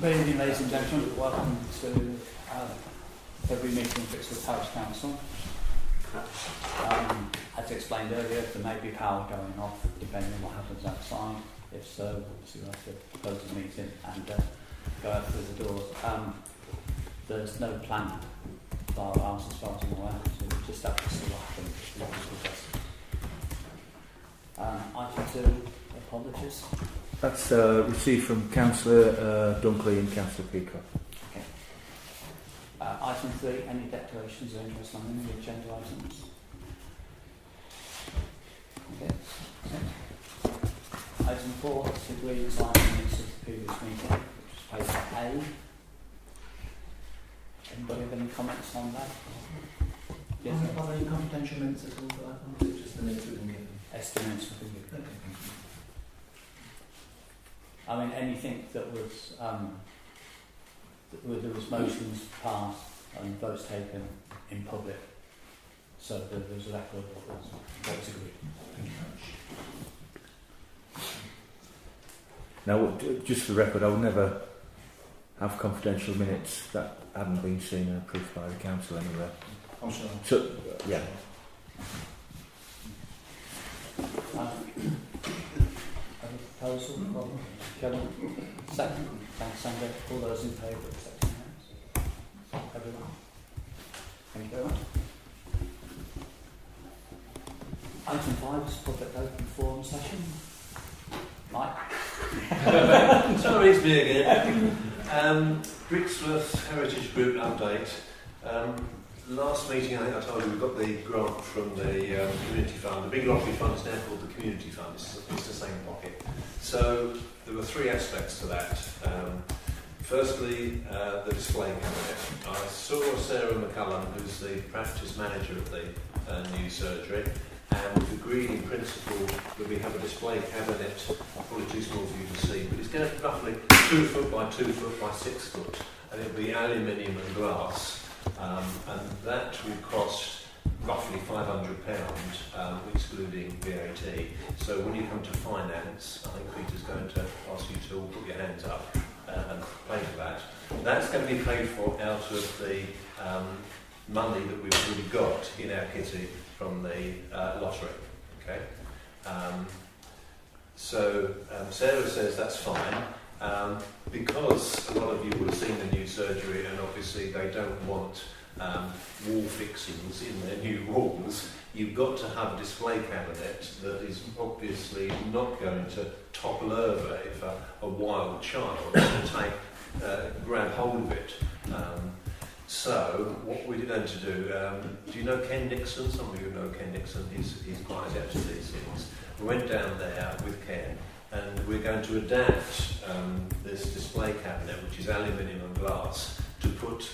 Good evening, ladies and gentlemen. Welcome to February meeting of Brixworth Parish Council. As explained earlier, there may be power going off depending on what happens outside. If so, obviously we'll have to close the meeting and go out through the doors. There's no plan for our house as far as I'm aware, so we'll just have to see what happens. Item 2, apologies. That's received from Councillor Dunkley and Councillor Peacock. Okay. Item 3, any declarations of interest on any agenda items? Okay. Item 4, is agreed to sign the minutes of the previous meeting, which was paper A. Anybody have any comments on that? Yes. Are there any confidential minutes at all for that one? Or is it just the minutes we've been given? Estimates have been given. Okay. I mean, anything that was there was motions passed and votes taken in public, so there was a record of what was agreed. Thank you very much. Now, just for the record, I would never have confidential minutes that hadn't been seen and approved by the council anywhere. I'm sure. So, yeah. A proposal from Kevin. Second. Thanks, Sandra. All those in favour of accepting hands? Everyone. Thank you very much. Item 5 is public open forum session. Mike. Sorry, it's me again. Brixworth Heritage Group update. Last meeting, I think I told you we got the grant from the community fund. The big lottery fund is now called the community fund. It's the same pocket. So there were 3 aspects to that. Firstly, the display cabinet. I saw Sarah McCullum, who's the practice manager of the new surgery, and we've agreed in principle that we have a display cabinet, probably too small for you to see, but it's going to be roughly 2 foot by 2 foot by 6 foot, and it'll be aluminium and glass. And that will cost roughly £500, excluding VAT. So when you come to finance, I think Peter's going to ask you to all put your hands up and pay for that. That's going to be paid for out of the money that we've already got in our kitty from the lottery. Okay. So Sarah says that's fine. Because a lot of you will have seen the new surgery and obviously they don't want wall fixings in their new walls, you've got to have a display cabinet that is obviously not going to topple over if a wild child is going to grab hold of it. So what we're going to do you know Ken Nixon? Some of you know Ken Nixon, he's quite adept at these things. We went down there with Ken, and we're going to adapt this display cabinet, which is aluminium and glass, to put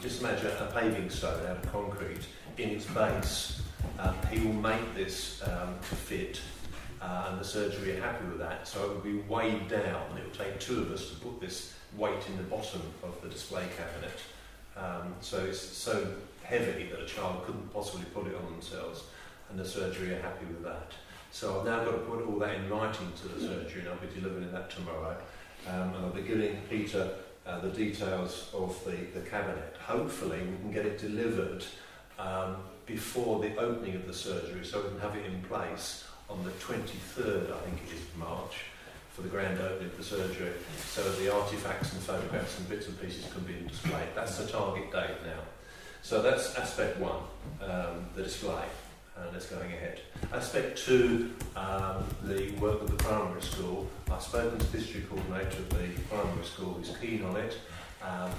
just imagine a paving stone out of concrete in its base. He will make this to fit, and the surgery are happy with that, so it will be weighed down. It will take 2 of us to put this weight in the bottom of the display cabinet. So it's so heavy that a child couldn't possibly put it on themselves, and the surgery are happy with that. So I've now got to put all that in writing to the surgery, and I'll be delivering that tomorrow. And I'll be giving Peter the details of the cabinet. Hopefully we can get it delivered before the opening of the surgery, so we can have it in place on the 23rd, I think it is, March, for the grand opening of the surgery, so the artefacts and photographs and bits and pieces can be displayed. That's the target date now. So that's aspect 1, the display. And it's going ahead. Aspect 2, the work with the primary school. I've spoken to the district coordinator of the primary school, who's keen on it.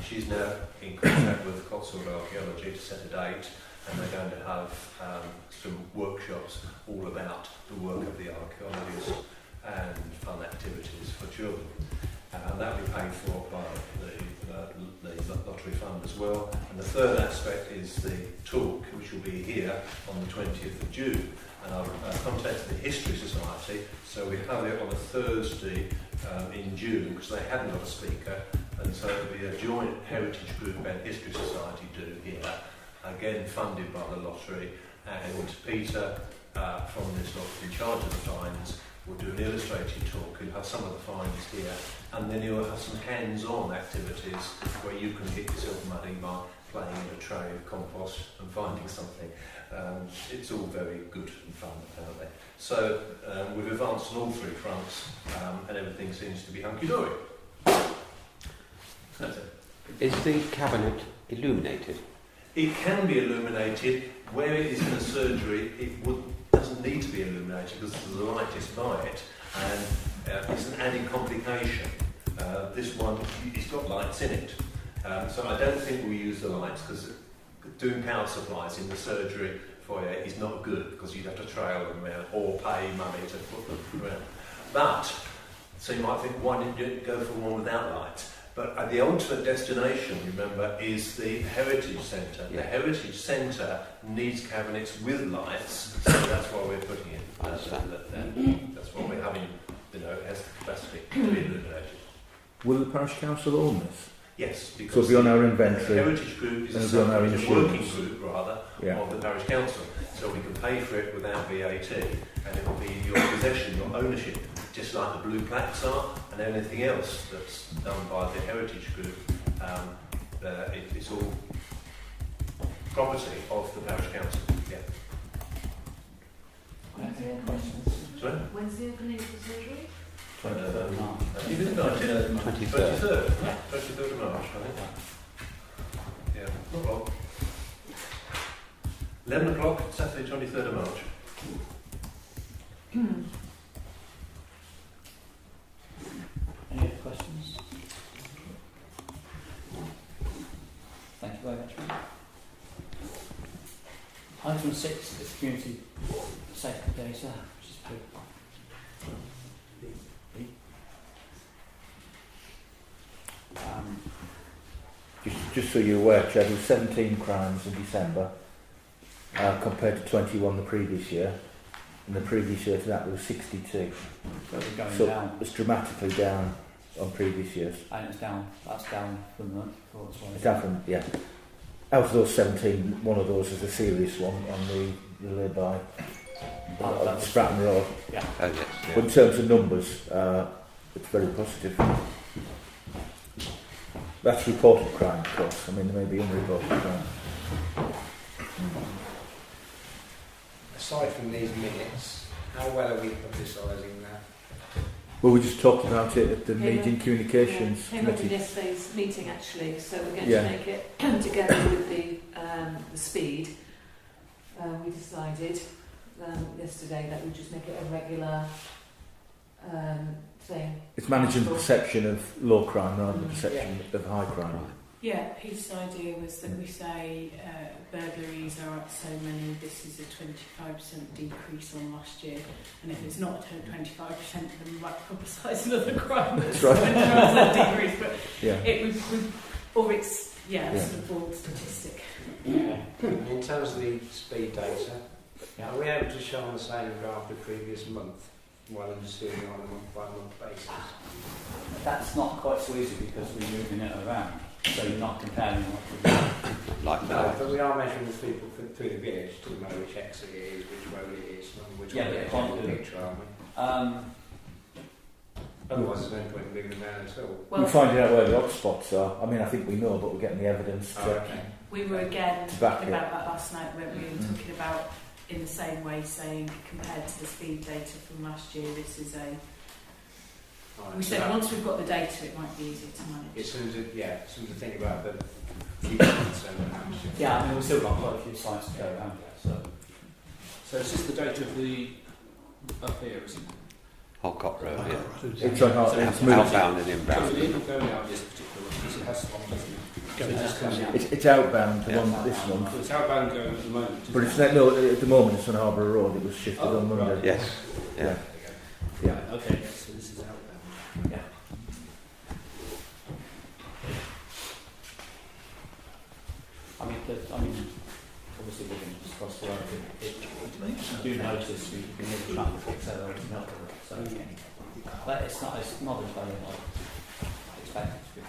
She's now in contact with Cotswold Archaeology to set a date, and they're going to have some workshops all about the work of the archaeologists and fun activities for children. And that will be paid for by the lottery fund as well. And the third aspect is the talk, which will be here on the 20th of June. And I've contacted the History Society, so we have it on a Thursday in June, because they hadn't got a speaker, and so it'll be a joint Heritage Group and History Society do here, again funded by the lottery, and Peter from this lot in charge of the fines We'll do an illustrated talk. He'll have some of the finds here, and then he'll have some hands-on activities where you can get yourself muddy by playing in a tray of compost and finding something. It's all very good and fun, apparently. So we've advanced on all three fronts, and everything seems to be hunky-dory. That's it. Is the cabinet illuminated? It can be illuminated. Where it is in a surgery, it doesn't need to be illuminated because the light is by it, and it's an added complication. This one, it's got lights in it, so I don't think we'll use the lights because doing power supplies in the surgery foyer is not good because you'd have to trail them around or pay money to put them around. But, so you might think, why didn't you go for one without lights? But the ultimate destination, remember, is the Heritage Centre. Yeah. The Heritage Centre needs cabinets with lights, so that's why we're putting it. I understand. That's why we're having, it has the capacity to be illuminated. Will the parish council own this? Yes, So because it'll be on our the inventory. Heritage Group is and a it'll be on our separate working insurance. group, rather, Yeah. of the parish council. So we can pay for it without VAT, and it will be in your possession, your ownership, just like the blue plaques are, and anything else that's done by the Heritage Group. It's all property of the parish council. Yeah. Any questions? Sorry? When's the opening of the surgery? 23rd of March. You didn't know it, did you? 23rd. 23rd of March, I think. Yeah, not long. 11 o'clock, Saturday, 23rd of March. Any other questions? Thank you very much. Item 6 is community safety data, which is good. Just so you're aware, Chad, there were 17 crimes in December compared to 21 the previous year. And the previous year to that there was 62. So we're going So down, it's dramatically down on previous years. and it's down. That's down from the month before as well. It's down from, yeah. Out of those 17, one of those is a serious one on the lay-by on Stratton Road. Oh, yes. Yeah. But in terms of numbers, it's very positive. That's reported crime, of course. I mean, there may be unreported crime. Aside from these minutes, how well are we publicising that? Well, we just talked about it at the Yeah. Meeting Communications Came up in Committee. yesterday's meeting actually, so we're going Yeah. to make it together with the speed. We decided yesterday that we'd just make it a regular thing. It's managing the perception of low crime rather than the perception of high crime. Yeah, his idea was that we say burglaries are up so many, this is a 25% decrease on last year, and if it's not 25%, then we might publicise another crime that's That's right. 25% decrease, but Yeah. it would, or it's, Yeah. sort of broad statistic. In terms of the speed data, Yeah. are we able to show on the same graph the previous month while I'm just doing it on a month-by-month basis? That's not quite so easy because we're moving it around, so you're not comparing what Like No, that. but we are measuring the people through the village to know which exit it is, which road it is, and which Yeah, way but they it can't take the do- picture, aren't we? Otherwise there's no point in moving them around at all. We're finding out where the hotspots are. I mean, I think we know, but we're getting the evidence to... Oh, okay. We were again To back talking it. about that last night, weren't we? And talking about in the same way, saying compared to the speed data from last year, this is a. Right, We so said that- once we've got the data, it might be easier to manage. It's something to think about the future concern and how much. Yeah, I mean, we've still got quite a few sites to go around yet, so. So is this the date of the up here, is it? Holcott Road, yeah. It's on our... It's moving. Outbound and So inbound. it will go out this particular one, because it has swung, doesn't it? So it's just coming out. It's outbound, the Yeah. one this month. So it's outbound going at the moment, isn't But it's not, no, at the moment it's on Harbour Road. It was shifted Oh, on Monday. right. Yes. Yeah. There we Yeah. go. Right, okay, so this is outbound. Yeah. I mean, obviously we're going to discuss the road. You do notice we need traffic accelerating up, so but it's not as very expected to be.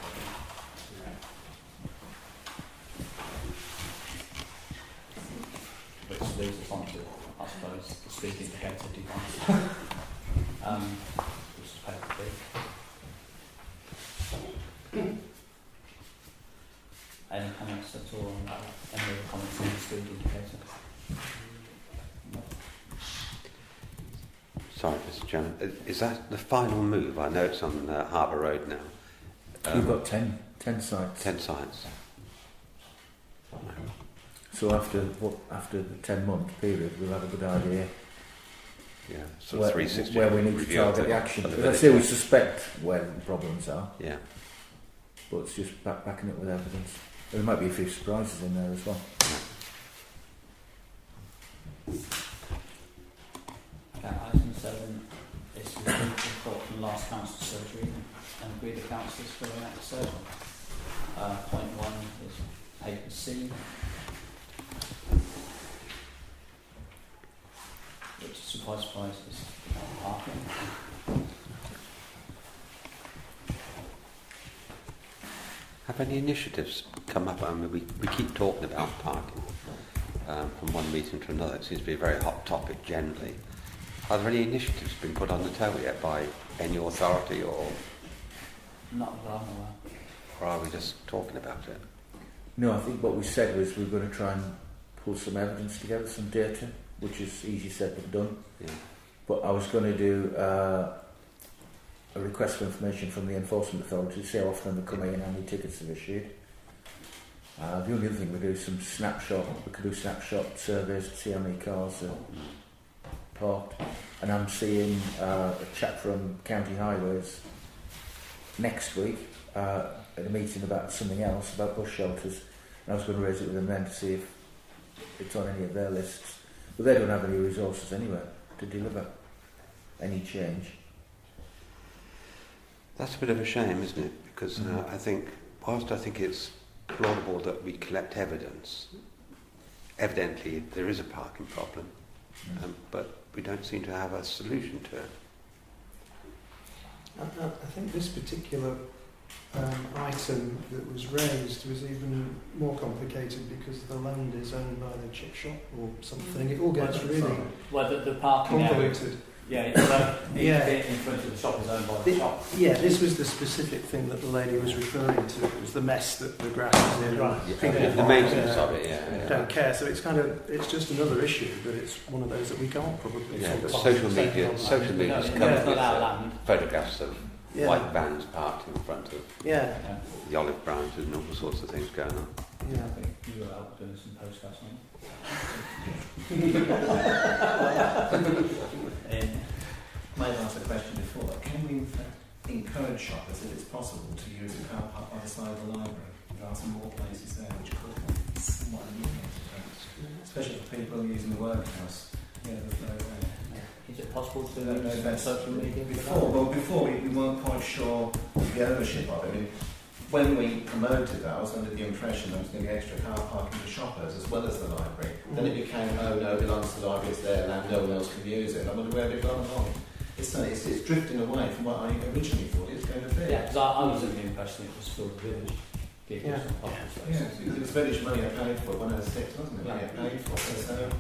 Which leads us on to, I suppose, the speed indicator device. Just to pay the fee. Any comments at all on that? Any other comments on the speed indicator? No. Sorry, Mr. Chairman. Is that the final move? I know it's on Harbour Road now. We've got 10 sites. 10 sites. So after the 10-month period, we'll have a good idea Yeah, so where, 360 where we need to review of target the action. of the As I say, we suspect where the problems are, Yeah. but it's just backing it with evidence. There might be a few surprises in there as well. Okay, item 7 is the report from the last council surgery and agree the councillors for the next surgery. Point 1 is paper C, which surprise is parking. Have any initiatives come up? I mean, we keep talking about parking from one meeting to another. It seems to be a very hot topic generally. Are there any initiatives been put on the table yet by any authority, or Not that I'm aware. are we just talking about it? No, I think what we said was we were going to try and pull some evidence together, some data, which is easy said than done. Yeah. But I was going to do a request for information from the enforcement authority to see how often they're coming and how many tickets they've issued. The only other thing we do is some snapshot. We could do snapshot surveys to see how many cars are parked. And I'm seeing a chap from County Highways next week at a meeting about something else, about bus shelters. And I was going to raise it with them then to see if it's on any of their lists. But they don't have any resources anyway to deliver any change. That's a bit of a shame, isn't it? Because I think, whilst I think it's plausible that we collect evidence, evidently there is a parking problem, but we don't seem to have a solution to it. I think this particular item that was raised was even more complicated because the land is owned by the chip shop or something. It all gets really Well, the parking area. convoluted. Yeah, Yeah. in front of the shop is owned by the shop. Yeah, this was the specific thing that the lady was referring to. It was the mess that the grass is in. Right. People The maintenance of it, yeah. don't care. So it's it's just another issue, but it's one of those that we can't probably Yeah, focus but on. social media's No, covered it's with not our land. photographs of Yeah. white vans parked in front of Yeah, Yeah. the olive branches and all sorts of things going on. yeah. I think you were out doing some postcards, weren't May have asked a question before. Can we encourage shoppers, if it's possible, to use a car park by the side of the library? There are some more places there which could be somewhat illuminated, especially for people using the workhouse. Yeah, there's no way. Is it possible to No, use that's social media? for that? Before we weren't quite sure the ownership of it. I mean, when we promoted that, I was under the impression there was going to be extra car parking for shoppers as well as the library. Then it became, oh no, it belongs to the library, it's their land, no one else can use it. I wonder where they've gone wrong. It's drifting away from what I originally thought it was going to be. Yeah, because I was under the impression it was still the village. Yeah. Yeah, it was village money I paid for, 106, wasn't it? Money I paid for. So,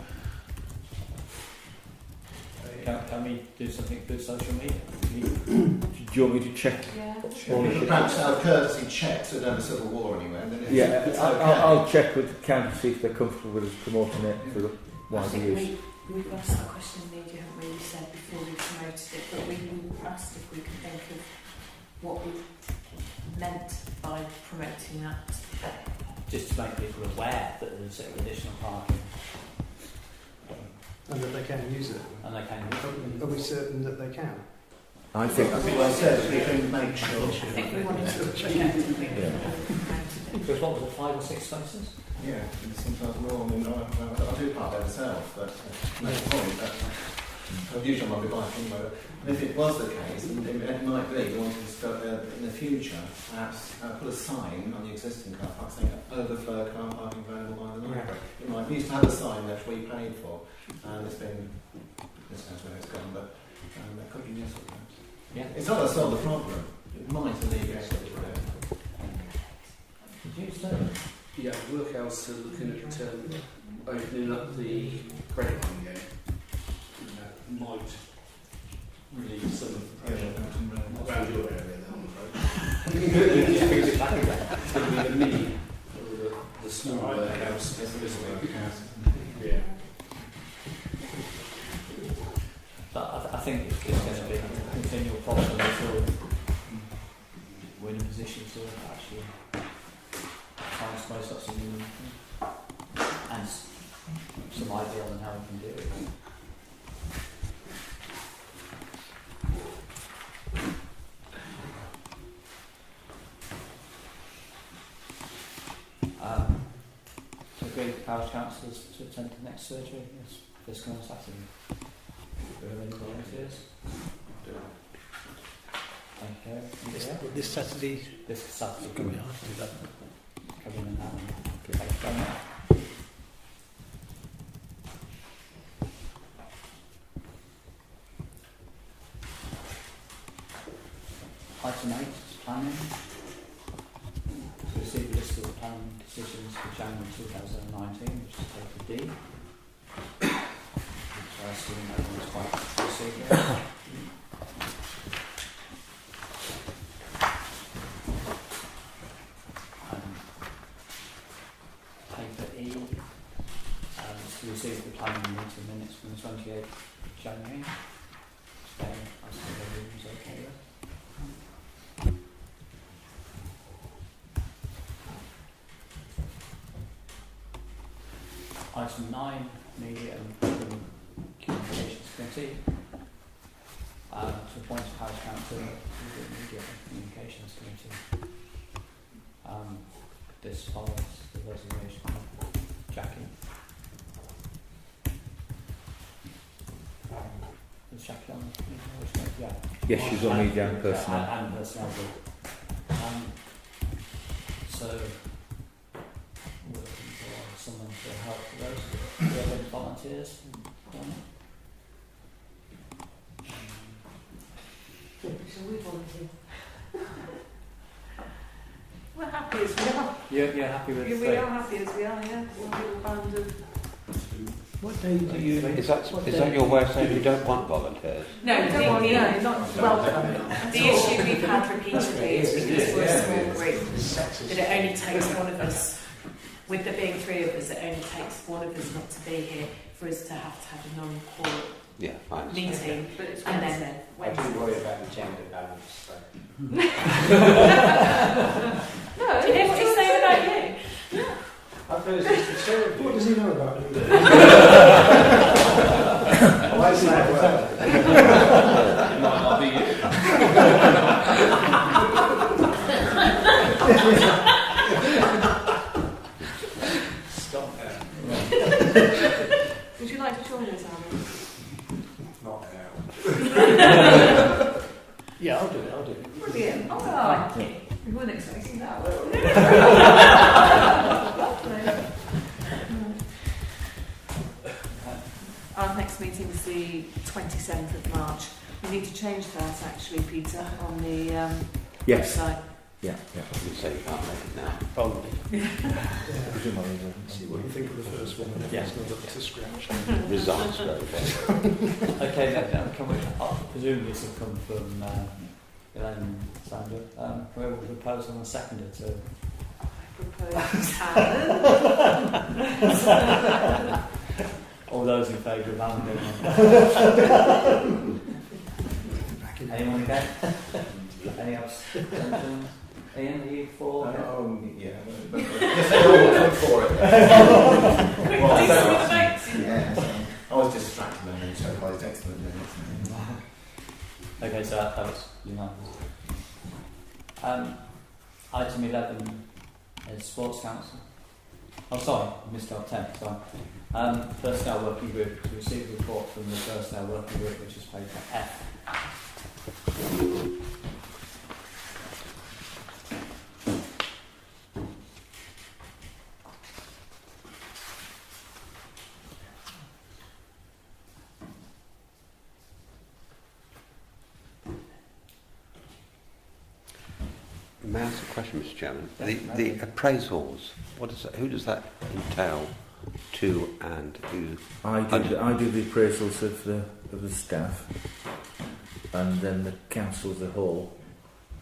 Can we do something with social media? Do you want me to check? Yeah. Ownership? perhaps our courtesy check so we don't have a civil war anywhere. And then it's okay. I'll check with the county to see if they're comfortable with us promoting it for the I wider think use. we've asked that question in media, haven't we? We said before we promoted it, but we asked if we could think of what we meant by promoting that. Just to make people aware that there's additional parking And that they can use it. and they can use it. Are we certain that they can? I think Well, I said we can make sure. I think we wanted to check if we Yeah. promoted it. Because what was it, 5 or 6 spaces? Yeah, it seems like more. I mean, I do park there myself, but no point. I'd usually might be bike anyway. But if it was the case, and it might be, we wanted to start, in the future, perhaps put a sign on the existing car park saying overflow car parking available by the library. We used to have a sign which we paid for, and it's been, this knows where it's gone, but that could be useful. Perhaps. Yeah. It's not going to solve the problem. It might alleviate it. Did you say? Yeah, workhouse are looking at opening up the credit union. Might relieve some of the pressure. Around your area, then, I'm afraid. Just brings it back again. It's going to be the mini, or the small warehouse. Yeah. But I think it's going to be a continual problem until we're in a position to actually try and spice up some new and some ideas on how we can do it. To agree with the parish councillors to attend the next surgery this coming Saturday. Do we have any volunteers? Okay. This Saturday. This Saturday. Coming after that. Coming in now. Okay. Item 8 is planning. To receive a list of the planning decisions for January 2019, which is paper D. So I assume everyone's quite received it. Paper E is to receive the planning meeting minutes from the 28th of January. Again, I think everyone's okay with. Item 9, Media and Communications Committee. To appoint a parish council to the Media and Communications Committee. This follows the resignation of Jackie. Is Jackie on the committee? Yeah. Yes, she's on media and personnel. And personnel. So, looking for someone to help with those. Do you have any volunteers? Shall we volunteer? We're happy as we are. You're happy with We are happy as we are, yeah. We're a little band of... What day do you... Is that your way of saying you don't want volunteers? No, not welcome. The issue we've had repeatedly is because we're a small group, that it only takes one of us, with there being 3 of us, it only takes one of us not to be here for us to have a non-quorum meeting. But it's and then I do worry about the gender balance. So. No, do you hear what he's saying about you? I've heard it's the two of you. What does he know about it? Why is that? It might not be Stop that. Would you like to join us, Alan? Not now. Yeah, I'll do it. Brilliant. Oh, thank you. We weren't expecting that, were we? Lovely. Our next meeting is the 27th of March. We need to change that, actually, Peter, on the Yes. website. Yeah. You say you can't make it now. Probably. Presumably, See what you think of the first one. Yeah. It's not up to scratch. Results go there. Okay, now can we, presumably this will come from Elaine and Sandra. We will propose on the seconder to... I propose Alan. All those in favour of Alan doing it. Anyone against? Any abstentions? Ian, are you for? Yeah. Yes, they all vote for it. Yeah, so I was distracted and then vocalised excellently. Okay, so that was unanimous. Item 11 is Sports Council. Oh, sorry, I missed out 10. Sorry. Personnel Working Group, to receive a report from the Personnel Working Group, which is paper F. May I ask a question, Mr. Chairman? The appraisals, who does that entail to and who? I do the appraisals of the staff. and then the council as a whole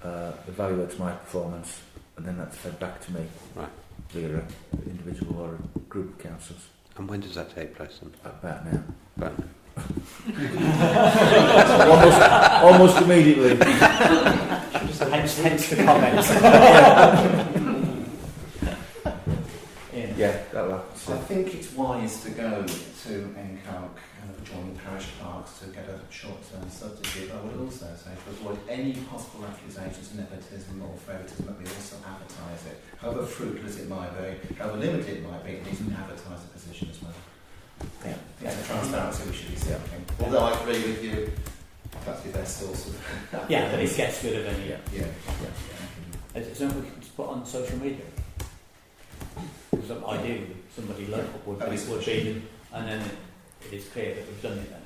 evaluates my performance, and then that's fed back to me. Right. Via an individual or a group of councillors. And when does that take place then? About now. But almost immediately. hence the comment. Yeah, that'll So I think it's wise to go to encourage joining parish clerks to get a short-term substitute. I would also say to avoid any possible accusations of nepotism or favouritism, that we also advertise it. However fruitless it might be, however limited it might be, it needs to advertise the position as well. Yeah. It's a transparency we should be seeking. Although I agree with you, that's the best source of Yeah, but it gets rid of any. Yeah. Is it something we can just put on social media? Because ideally, somebody local would be, and then it is clear that we've done it then.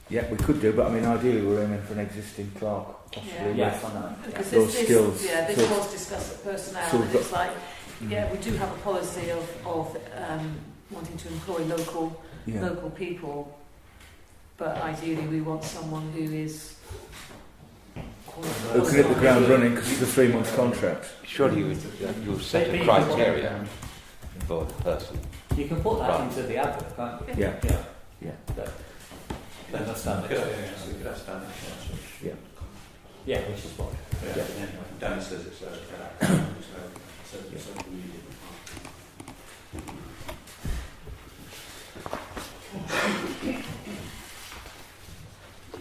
Yeah, we could do, but I mean, ideally we're aiming for an existing clerk, possibly. Yes, I know. Because Those this skills. was discussed at personnel, So we've and got- it's like, we do have a policy of wanting to employ local people, but ideally we want someone who is Who can hit the ground running because it's a 3-month contract. surely you'll set a criteria for the person. You can put that Right. into the advert, can't you? Yeah. Yeah. Then that's done. That's done. Yeah, which is what. Yeah. Anyway. Dan says it's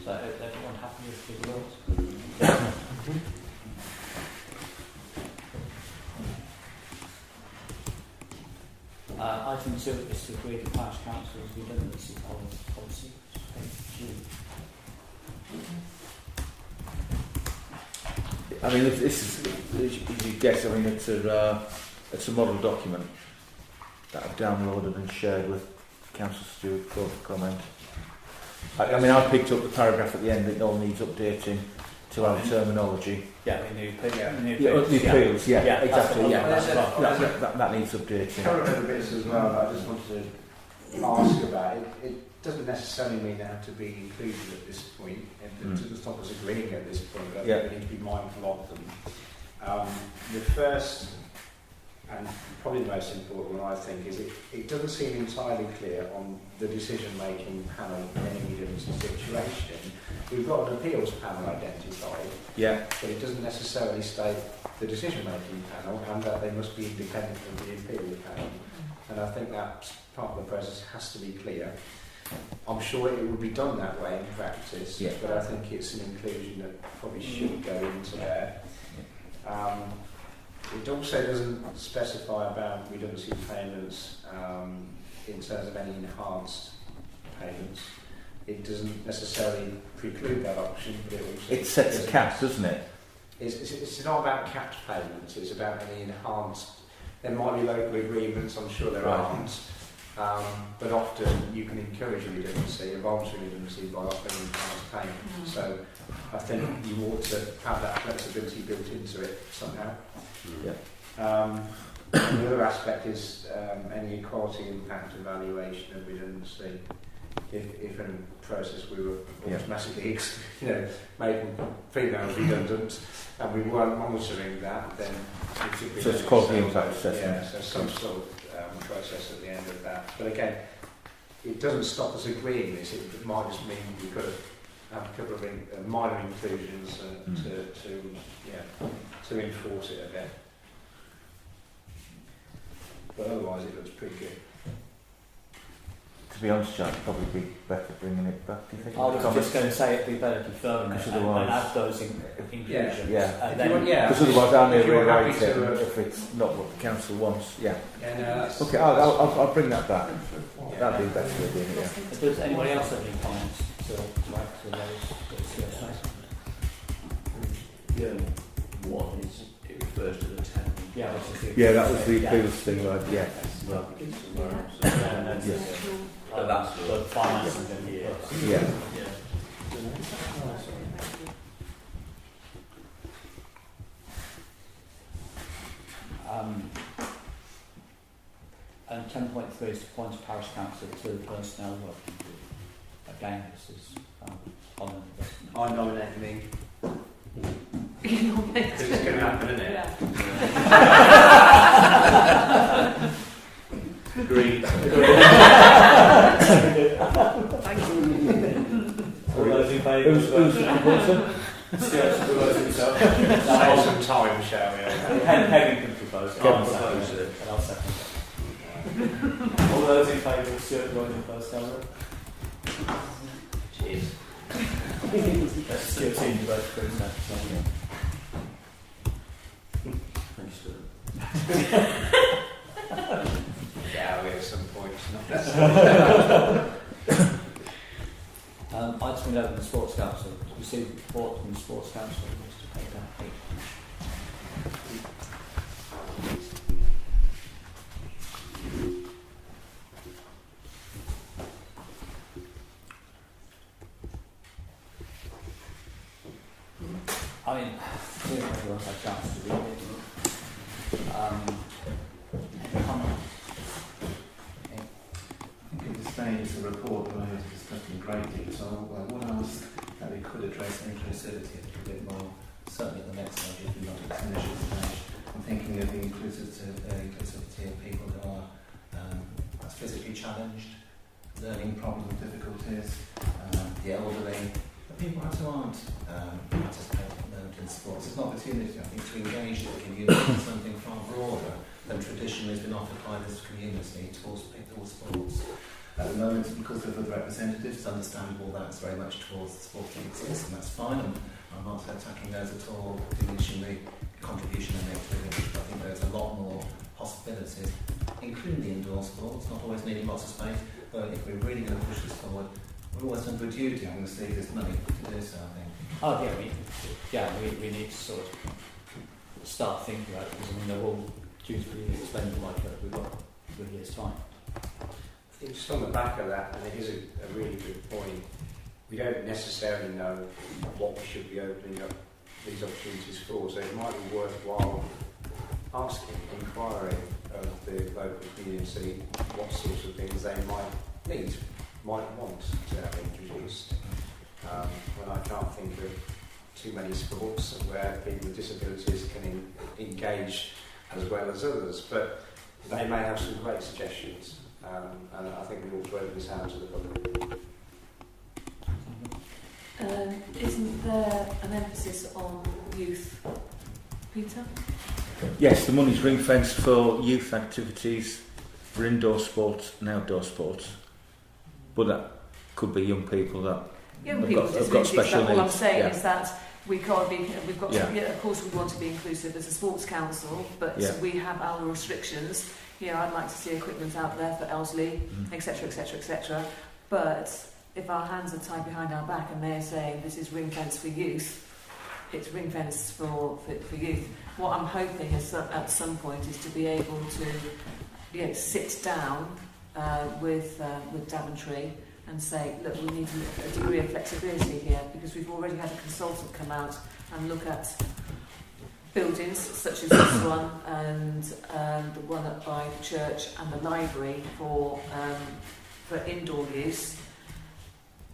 So is everyone happy with the results? Item 2 is to agree to parish council's redundancy policy. I mean, this is, as you guess, I mean, it's a model document that I've downloaded and shared with Councillor Stewart for comment. I mean, I picked up the paragraph at the end that all needs updating to our terminology. Yeah, the new appeals. The appeals, yeah, exactly, yeah. That needs updating. Cover other bits as well that I just wanted to ask about. It doesn't necessarily mean they have to be included at this point. It doesn't stop us agreeing at this point, but we need to be mindful of them. The first and probably the most important one, I think, is it doesn't seem entirely clear on the decision-making panel in any redundancy situation. We've got an appeals panel identified, but it doesn't necessarily state the decision-making panel and that they must be independent of the appeals panel. And I think that part of the process has to be clear. I'm sure it would be done that way in practice, but I think it's an inclusion that probably should go into there. It also doesn't specify about redundancy payments in terms of any enhanced payments. It doesn't necessarily preclude that option, but it sets a cap, doesn't it? It's not about capped payments, it's about any enhanced. There might be local agreements, I'm sure there aren't, but often you can encourage a redundancy, a voluntary redundancy, by offering enhanced payment. So I think you ought to have that flexibility built into it somehow. The other aspect is any equality impact evaluation of redundancy. If in a process we were automatically making females redundant and we weren't monitoring that, then it should be... So it's quality impact assessment. Yeah, so some sort of process at the end of that. But again, it doesn't stop us agreeing this. It might just mean we've got to have a couple of minor inclusions to enforce it again. But otherwise it looks pretty good. To be honest, Jack, it'd probably be better bringing it back, do you think? I was just going to say it'd be better deferring it and add those inclusions. Because otherwise I may rewrite it if it's not what the council wants. Okay, I'll bring that back. That'd be the best way of doing it, Does anybody else have any comments to those? One is it refers to the town. That was the appeals thing, right? But that's the finances in the year. And 10.3 is to appoint a parish council to the personnel working group. Again, this is on the investment. I nominate me. You know, Because it's going to happen, isn't it? yeah. Agreed. Thank you. All those in favour? Who's the proposal? Stuart's proposed himself. Save some time, shall we? Kevin can propose. Kevin I'll propose it. And I'll second it. All those in favour of Stuart joining first, Elder? Cheers. Stuart's seen you both through that. So, yeah. Thanks, Stuart. Yeah, we at some point. I just went over to the Sports Council. We see the report from the Sports Council. Just to take that. I mean, everyone's had a chance to read it. I think at this stage it's a report that I have discussed in great detail. I would ask that we could address inclusivity a little bit more, certainly at the next stage if we not at this initial stage. I'm thinking of the inclusivity of people who are physically challenged, learning problems and difficulties, the elderly, the people who aren't participating in sports. It's an opportunity, I think, to engage the community in something far broader than traditionally has been offered by this community towards sports. At the moment, because of the representatives, it's understandable that's very much towards the sports that exists, and that's fine. I'm not attacking those at all, diminishing the contribution they make to the village, but I think there's a lot more possibilities, including the indoor sports, not always needing lots of space, but if we're really going to push this forward, we're always under a duty having received this money to do so, I think. Oh yeah, we need to sort of start thinking about it, because I mean they're all due to be expended like we've got a year's time. I think just on the back of that, and it is a really good point, we don't necessarily know what we should be opening up these opportunities for, so it might be worthwhile asking, inquiring of the local community what sorts of things they might need, might want to have introduced. When I can't think of too many sports where people with disabilities can engage as well as others, but they may have some great suggestions, and I think we ought to open this out to the public. Isn't there an emphasis on youth, Peter? Yes, the money's ring fenced for youth activities, for indoor sports and outdoor sports, but that could be young people that Young have people got with special disabilities, all I'm needs. saying Yeah. is that we've got to Yeah. of course we want to be inclusive as a sports council, but Yeah. we have our restrictions. I'd like to see equipment out there for elderly, etc, etc, etc. But if our hands are tied behind our back and they're saying this is ring fence for youth, it's ring fence for youth. What I'm hoping is that at some point is to be able to sit down with Daventry and say, look, we need a degree of flexibility here, because we've already had a consultant come out and look at buildings such as this one and the one up by the church and the library for indoor use.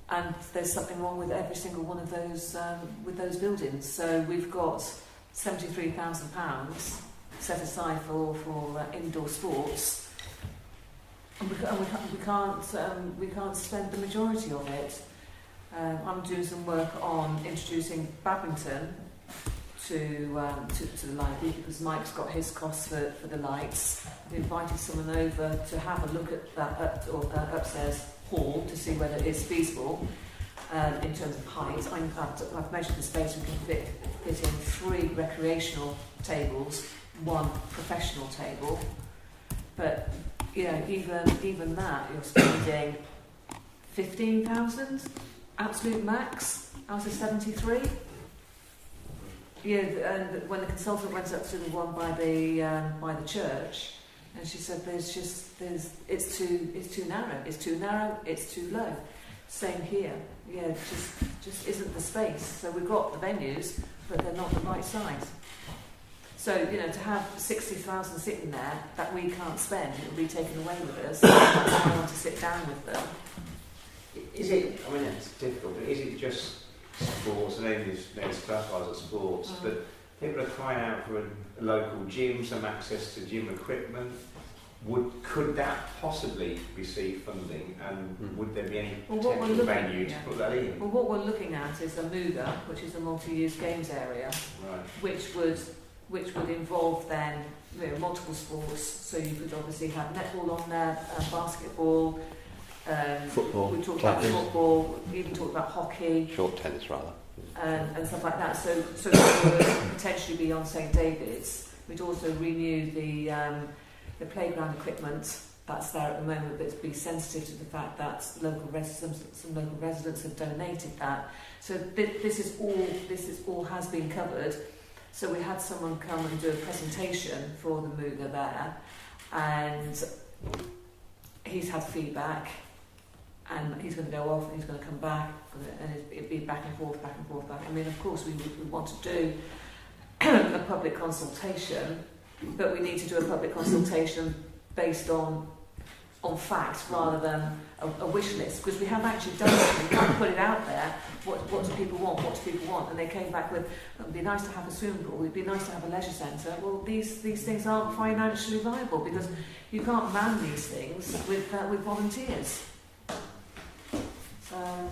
And there's something wrong with every single one of those buildings. So we've got £73,000 set aside for indoor sports. And we can't spend the majority of it. I'm doing some work on introducing badminton to the library, because Mike's got his costs for the lights. We invited someone over to have a look at that upstairs hall to see whether it is feasible in terms of height. I've measured the space. We can fit in 3 recreational tables, 1 professional table, but even that, you're spending 15,000 absolute max out of 73. And when the consultant went up to the one by the church, and she said, it's too narrow, it's too low. Same here, just isn't the space. So we've got the venues, but they're not the right size. So, to have 60,000 sitting there that we can't spend, it will be taken away with us. I want to sit down with them. is it, I mean, it's difficult, but is it just sports, and it's classified as sports, that people are crying out for a local gym, some access to gym equipment? Could that possibly receive funding, and would there be any potential venue to put that in? Well, what we're looking at is a MUGA, which is a multi-use games area, Right. which would involve then multiple sports. So you could obviously have netball on there, basketball, football. We talked about football. We even talked about hockey, Short tennis rather. and stuff like that. So that would potentially be on St David's. We'd also renew the playground equipment that's there at the moment, but to be sensitive to the fact that some local residents have donated that. So this all has been covered. So we had someone come and do a presentation for the MUGA there, and he's had feedback, and he's going to go off and he's going to come back, and it'd be back and forth. I mean, of course, we want to do a public consultation, but we need to do a public consultation based on facts rather than a wish list, because we have actually done it. We can't put it out there. What do people want? And they came back with, it'd be nice to have a swimming pool, it'd be nice to have a leisure centre. Well, these things aren't financially viable, because you can't man these things with volunteers. So,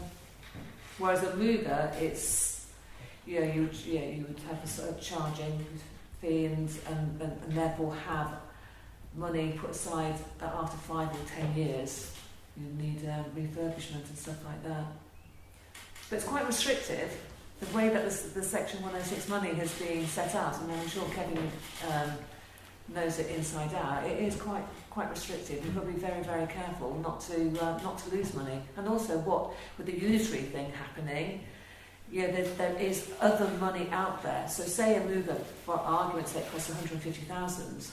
whereas at MUGA, it's you would have a sort of charging fee and therefore have money put aside that after 5 or 10 years you need refurbishment and stuff like that. But it's quite restrictive, the way that the Section 106 money has been set out, and I'm sure Kevin knows it inside out. It is quite restrictive. You've got to be very, very careful not to lose money. And also, what with the unitary thing happening, there is other money out there. So say a MUGA, for argument's sake, costs 150,000.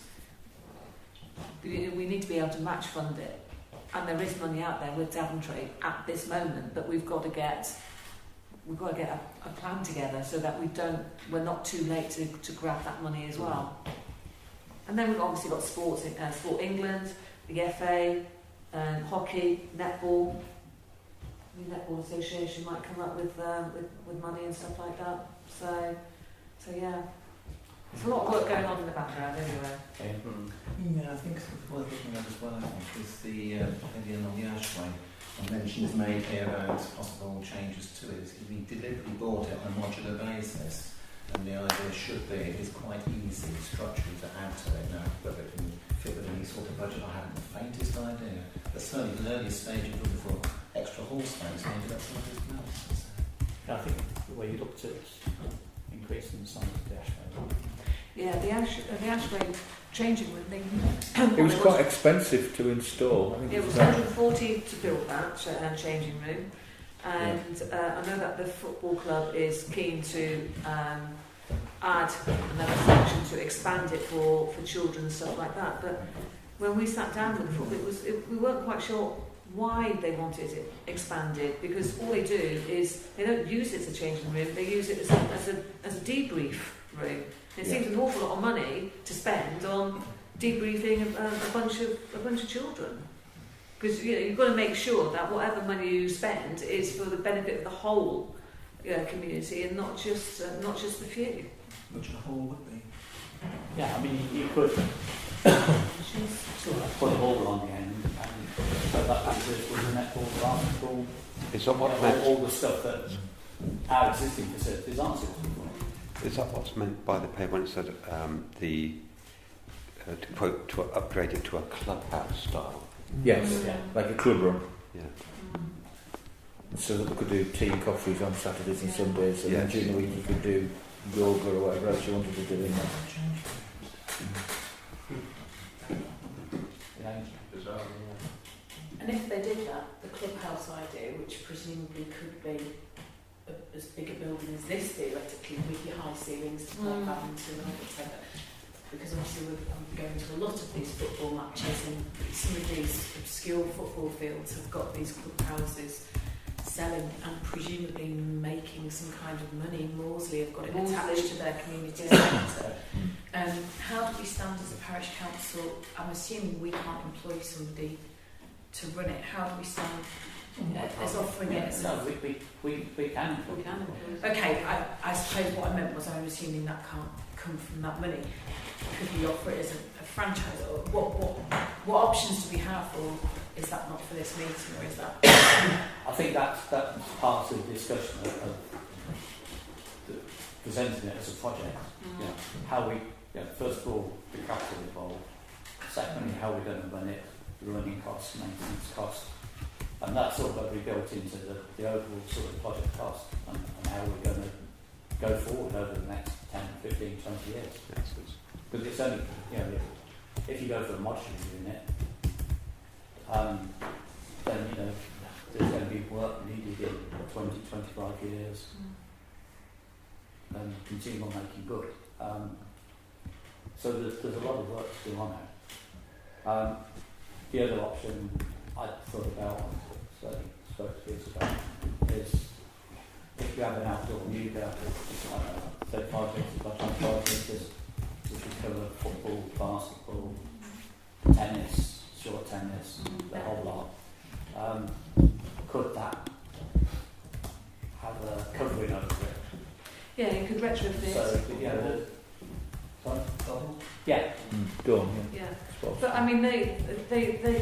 We need to be able to match fund it, and there is money out there with Daventry at this moment, but we've got to get a plan together so that we're not too late to grab that money as well. And then we've obviously got Sport England, the FA, hockey, netball. The Netball Association might come up with money and stuff like that. So yeah. There's a lot of work going on in the background anyway. Okay. Yeah, I think it's worth looking at as well, I think, is the pavilion on the Ashway. And mentions made here about possible changes to it. We deliberately bought it on a modular basis, and the idea should be it is quite easy structurally to add to it now, whether it can fit with any sort of budget. I haven't the faintest idea. But certainly at an early stage of looking for extra hall space, maybe that's what it is. I think the way you looked at increasing the size of the Ashway. Yeah, the Ashway changing room thing. It was quite expensive to install. I think it was 140 to build that changing room, and I know that the football club is keen to add another section to expand it for children and stuff like that. But when we sat down with the football, we weren't quite sure why they wanted it expanded, because all they do is they don't use it as a changing room; they use it as a debrief room. It seems an awful lot of money to spend on debriefing a bunch of children, because you've got to make sure that whatever money you spend is for the benefit of the whole community and not just the few. Which a hall would be. Yeah, I mean you could put a ball on the end and put that with the netball, basketball. Is that what meant? All the stuff that our existing facilities aren't suitable for. Is that what's meant by the paper when it said to quote, to upgrade it to a clubhouse style? Yes, like a club room. Yeah. So that we could do tea and coffees on Saturdays and Sundays, and then during the week you could do yoga or whatever else you wanted to do in there. And if they did that, the clubhouse idea, which presumably could be as big a building as this theoretically, with your high ceilings to play badminton and whatever, because obviously we're going to a lot of these football matches, and some of these obscure football fields have got these clubhouses selling and presumably making some kind of money. Morsley have got it attached to their community centre. How do we stand as a parish council? I'm assuming we can't employ somebody to run it. How do we stand as offering it as No, we can. we can. Okay, I suppose what I meant was I'm assuming that can't come from that money. Could we offer it as a franchise? Or what options do we have, or is that not for this meeting, or is that? I think that's part of the discussion of presenting it as a project. You know, how we, first of all, the capital involved. Secondly, how we're going to run it, the running costs, maintenance costs, and that's all got to be built into the overall sort of project cost and how we're going to go forward over the next 10, 15, 20 years. Because it's only, if you go for a modular unit, then there's going to be work needed in 20, 25 years, and consumer making good. So there's a lot of work to do on it. The other option I thought about, certainly spoke to us about, is if you have an outdoor yoga, 35 metres by 25 metres, which would cover football, basketball, tennis, short tennis, the whole lot. Could that have a covering over it? Yeah, you could retrofit. Sorry? Yeah. Go on. Yeah. But I mean, they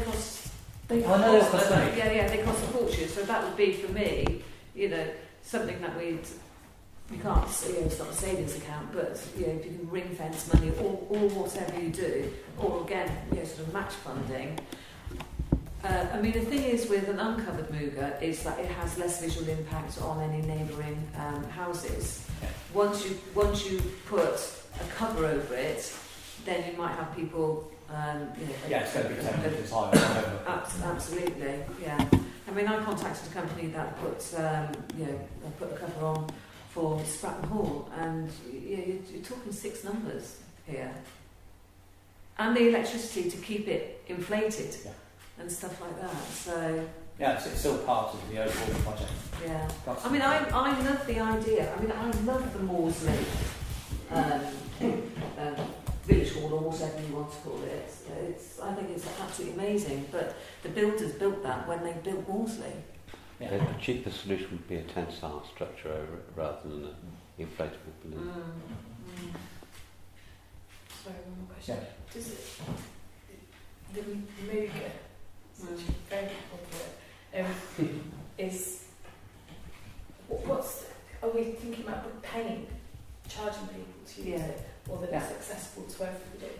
cost. They cost cost money. they cost a fortune. So that would be for me, something that we can't. It's not a savings account, but if you can ring fence money or whatever you do, or again, sort of match funding. I mean, the thing is with an uncovered Muga is that it has less visual impact on any neighbouring houses. Yeah. Once you put a cover over it, then you might have people. It's going to be 10 metres higher. Absolutely, yeah. I mean, I contacted a company that put a cover on for Stratton Hall, and you're talking 6 numbers here, and the electricity to keep it inflated. Yeah. And stuff like that. So it's still part of the overall project. Yeah. I mean, I love the idea. I mean, I love the Maudsley village hall, or whatever you want to call it. I think it's absolutely amazing. But the builders built that when they built Maudsley. Yeah. The cheapest solution would be a tensile structure over it rather than an inflatable balloon. Sorry, one more question. Yeah. Does it the Muga? Which is very popular. Is are we thinking about paying, charging people to use it, or that it's accessible to everybody?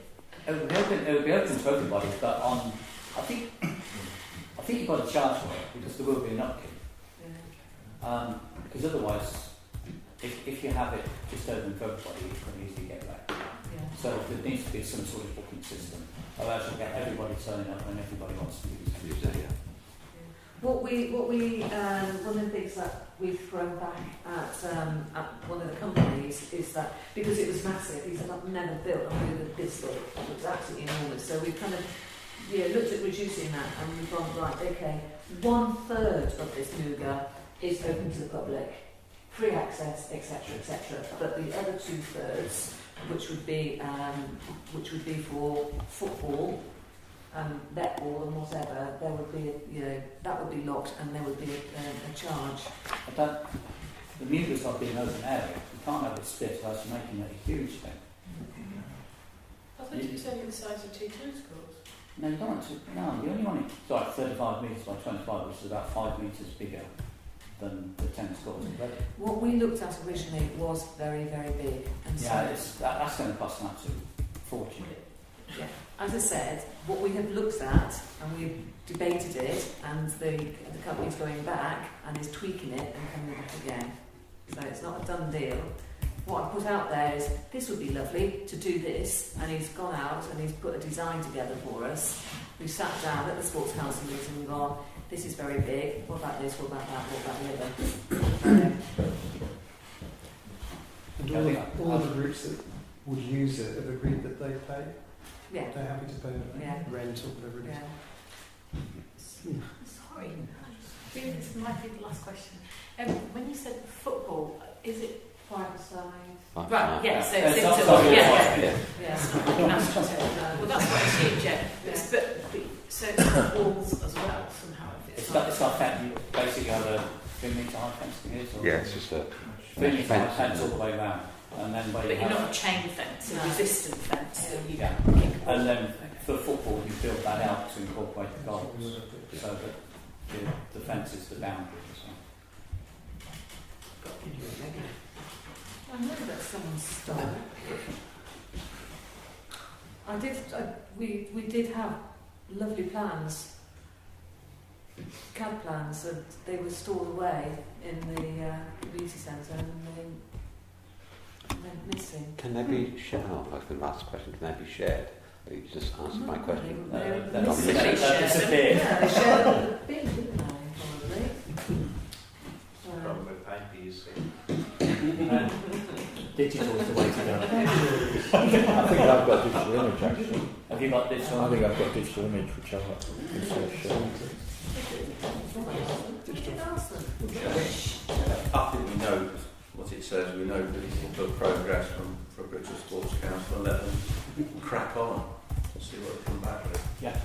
It would be open to everybody, but I think you've got to charge for it because there will be an upkeep. Because otherwise, if you have it just open for everybody, you can easily get wrecked. So there needs to be some sort of booking system. Otherwise, you'll get everybody turning up when everybody wants to use it. One of the things that we've thrown back at one of the companies is that because it was massive, he said, I've never built a Muga this big. It was absolutely enormous. So we've kind of looked at reducing that, and we've gone, right, okay, 1/3 of this Muga is open to the public, free access, etc., etc. But the other 2/3, which would be for football, netball and whatever, there would be that would be locked, and there would be a charge. But the Muga's got to be an open area. You can't have it split without making it a huge thing. I thought you were only the size of 2 tennis courts. No, you don't want to. No, you only want it. It's like 35 metres by 25, which is about 5 metres bigger than the tennis courts already. What we looked at originally was very, very big, and that's going to cost an absolute fortune. Yeah. As I said, what we have looked at, and we've debated it, and the company's going back and is tweaking it and coming back again. So it's not a done deal. What I put out there is, this would be lovely to do this, and he's gone out and he's put a design together for us. We sat down at the Sports Council meeting and gone, this is very big, what about this, what about that, what about the other? And all of the groups that would use it have agreed that they pay. Yeah. They're happy to pay rent or whatever it is. Yeah. Sorry, this might be the last question. When you said football, is it 5-a-side? Right, yeah, so it's well, that's what I assumed, yeah. So it's got walls as well, somehow. It's got basically how the 3 metre high fencing is? Or Yeah, it's just a 3 metre high fence, fence isn't all it? the way round. And then where But you you're have, not a chain fence, No. a resistant fence that you Yeah. kick a ball. and then for football you build that out to incorporate the goals, so that the fence is the boundary as well. I know that's someone's style. We did have lovely plans, CAD plans, and they were stored away in the community centre and they went missing. Can they be shared? Oh, I was going to ask a question. Can they be shared? But you just answered my question. They're not missing. missing. They've disappeared. Yeah, they shared the bin, didn't they, probably? Problem with paper, you see. Digital is the way to go. I think I've got digital image actually. Have you got digital? I think I've got digital image which I'll show. I think we know what it says. We know that it's good progress from Brixworth Sports Council, and let them crack on. We'll see what they come back with. Yeah.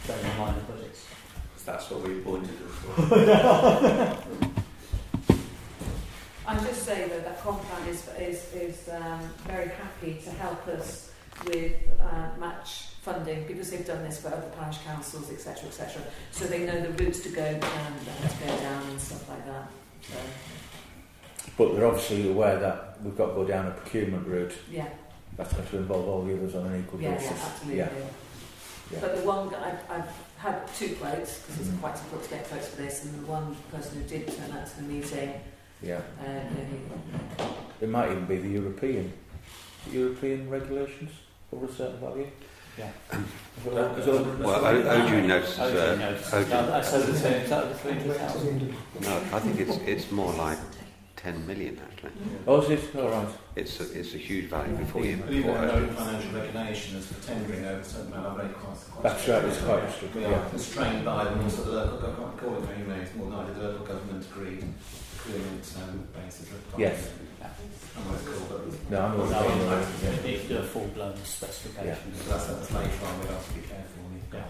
Going in line with budgets. That's what we appointed them for. I just say that Complan is very happy to help us with match funding because they've done this for other parish councils, etc., etc. So they know the routes to go down and stuff like that. So, But they're obviously aware that we've got to go down a procurement route. yeah, That's got to involve all the others on an equal yeah, basis. absolutely. Yeah. Yeah. But the one I've had 2 quotes because it's quite difficult to get quotes for this, and the one person who did turn up to the meeting. Yeah. It might even be the European regulations over a certain value. Yeah. Well, ODU notices. I said the same. Is that the 300,000? No, I think it's more like 10 million actually. Oh, is it? All right. It's a huge value before you Believe it or import not, it. financial regulation is for tendering over a certain amount of rate quite That's right. It's quite restricted. We are constrained by the rules of the local government. I can't call it anyway. It's more like the local government agreed agreement basis. Yes. I'm what it's called, but No, I'm No, not. you need to do a full-blown specification. so that's later on. We have to be careful. Yeah.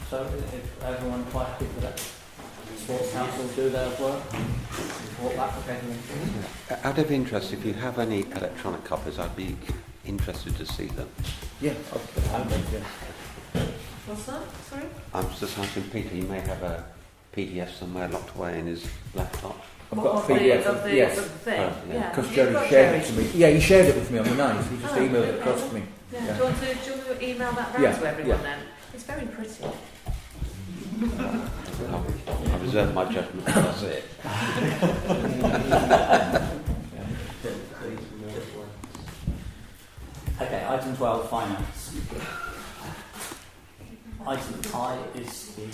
So if everyone quite happy with that? Sports Council do their work, report back to everyone. Out of interest, if you have any electronic copies, I'd be interested to see them. Yeah. What's that? Sorry? I'm just asking Peter, he may have a PDF somewhere locked away in his laptop. I've got a Of PDF of the, yes. of the thing. Oh, yeah. Yeah. Because You've Jerry got shared it Jerry's. to me. Yeah, he shared it with me on the 9th. He just Oh, emailed it okay. across to me. Yeah. Yeah. Do you want to email that round Yeah, to everyone yeah. then? It's very pretty. I reserve my judgment when I see it. Okay, item 12, finance. Item I is the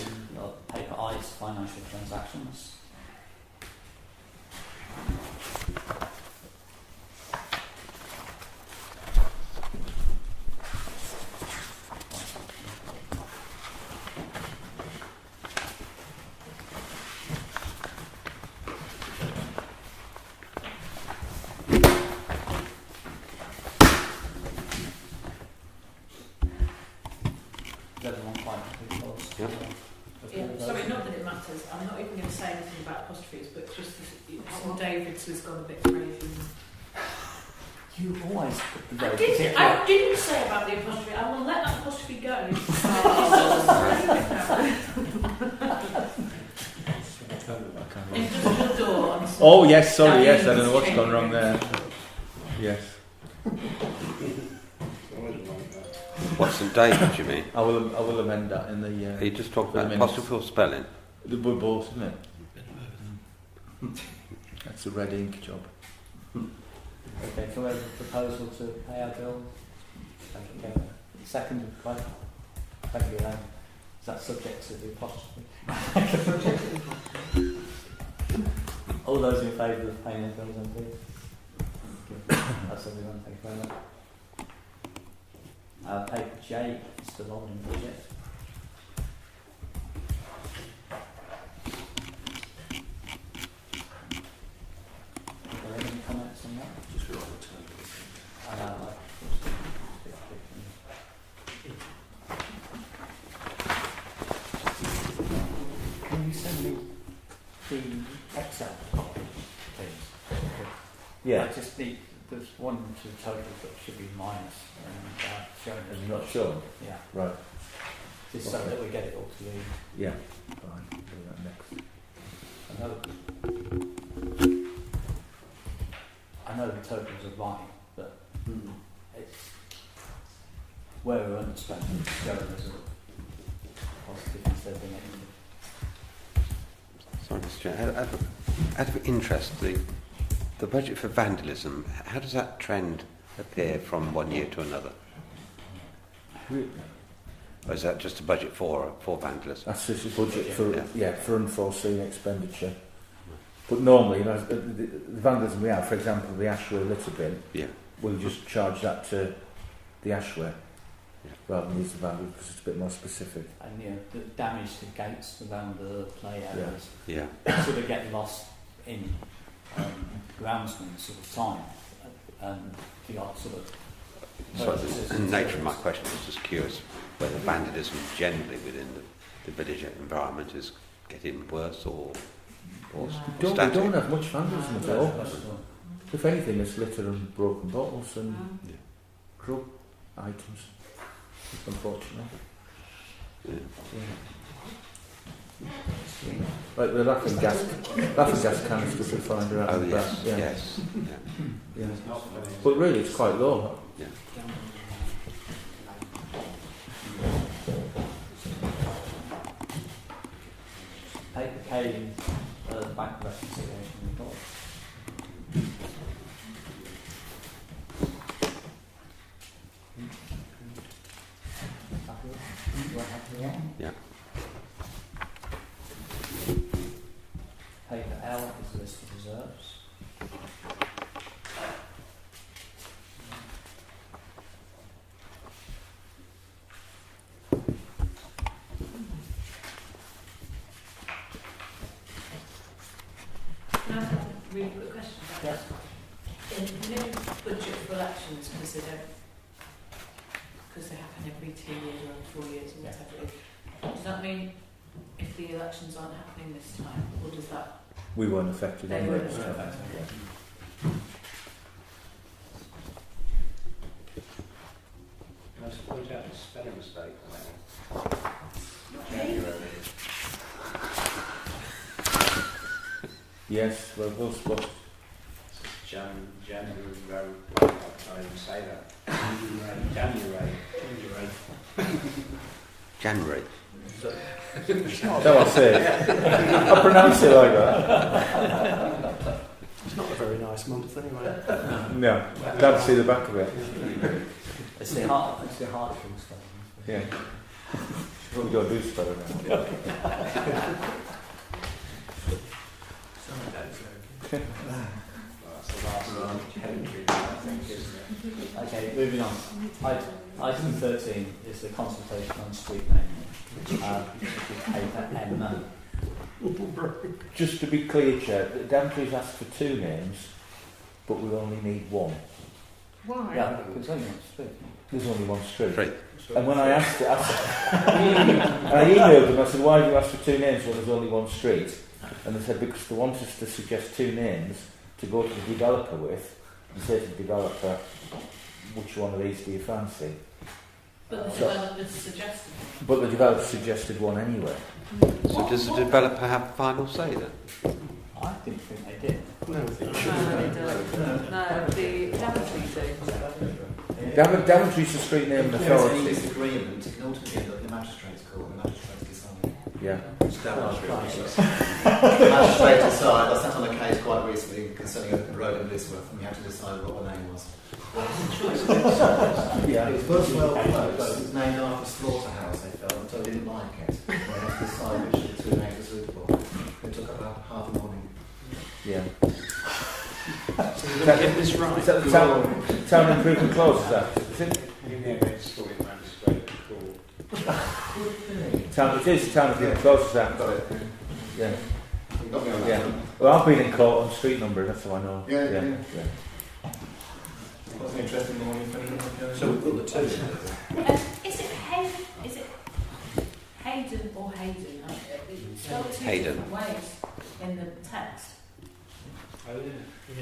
paper I is financial transactions. Is everyone quite happy with those? Yep. Yeah, sorry, not that it matters. I'm not even going to say anything about apostrophes, but just St David's has gone a bit crazy. You always I didn't say about the apostrophe. I will let that apostrophe go. Industrial door. On Oh yes, sorry, yes. I Diamonds don't know what's gone wrong anywhere. there. Yes. What, St David's, you mean? I will amend that in Are the you just talking For the about minutes. apostrophe or spelling? we're both, isn't it? That's a red ink job. Okay, can we have a proposal to pay our bills? Okay. Second, quite thank you, Elaine. Is that subject to the apostrophe? All those in favour of paying their bills and fees? That's everyone, thank you very much. Paper J is the London budget. Are there any comments on that? Just right on turn. Yeah. I just need, there's one or two totals that should be minus and showing as It's not shown. Yeah. Right. Just so that we get it all to the. Yeah. Fine. Do that next. I know the totals are right, but it's where we're underspent showing as a positive instead of a negative. Sorry, Mr. Chair. Out of interest, the budget for vandalism, how does that trend appear from one year to another? Or is that just a budget for vandalism? That's just a budget for for unforeseen expenditure. But normally, the vandalism we have, for example, the ashware litter bin, we'll just charge that to the ashware rather than use the vandalism because it's a bit more specific. And the damage to gates around the play areas sort of get lost in groundsman's sort of time, and the art sort of. So the nature of my question was just curious whether vandalism generally within the village environment is getting worse or We static. don't have much vandalism at all. If anything, it's litter and broken bottles and grub items, unfortunately. Like the laughing gas canisters we find around. Oh, the yes, back, yes. Yeah. But really, it's quite low. Yeah. Paid bank reconciliation report. Yeah. Paper L is the list of reserves. Can I have a really quick question? Yes. In the new budget for elections, because they happen every 2 years or 4 years or whatever it is, does that mean if the elections aren't happening this time, or does that? We weren't affected They anyway. weren't so, affected. Can I just point out a spelling mistake on that Yes, well, we'll spot. January, I can't even say that. January. No, I say it. I pronounce it like that. It's not a very nice month anyway. No, glad to see the back of it. It's the heart stuff. Yeah. We've got to do stuff now. That's the last entry, I think, isn't it? Okay, moving on. Item 13 is the consultation on street name, which is paper M. Just to be clear, Chair, Daventry's asked for 2 names, but we only need 1. Why? Yeah, there's only one street. There's only 1 street. Street. And when I asked it, I emailed them, I said, why have you asked for 2 names when there's only 1 street? And they said, because they want us to suggest 2 names to go to the developer with, and say to the developer, which one of these do you fancy? But the developers suggested. But the developer suggested 1 anyway. So does the developer have final say then? I didn't think they did. No, No, they don't. No, the Daventry do. Daventry's the street name If there's any authority. disagreement, it can ultimately end up in the magistrate's court. The magistrates decide. Yeah. The magistrate decide. I sat on a case quite recently concerning a road in Brixworth, and we had to decide what the name was. Yeah. It was Burswell Close. It was named after a slaughterhouse, they felt, until they didn't like it. They had to decide which of the 2 names was suitable. It took about half a morning. Yeah. so we're going to get this right. Is that the town improvement clause, is that? Is it? It is town improvement clause, is that? Yeah. You got me on that Yeah. one. Well, I've been in court on street number, that's how I know. Yeah. Yeah. It was an interesting morning for anyone. So we've got the 2. Is it Hayden or Hayden? It's spelled 2 Hayden. different ways in the text.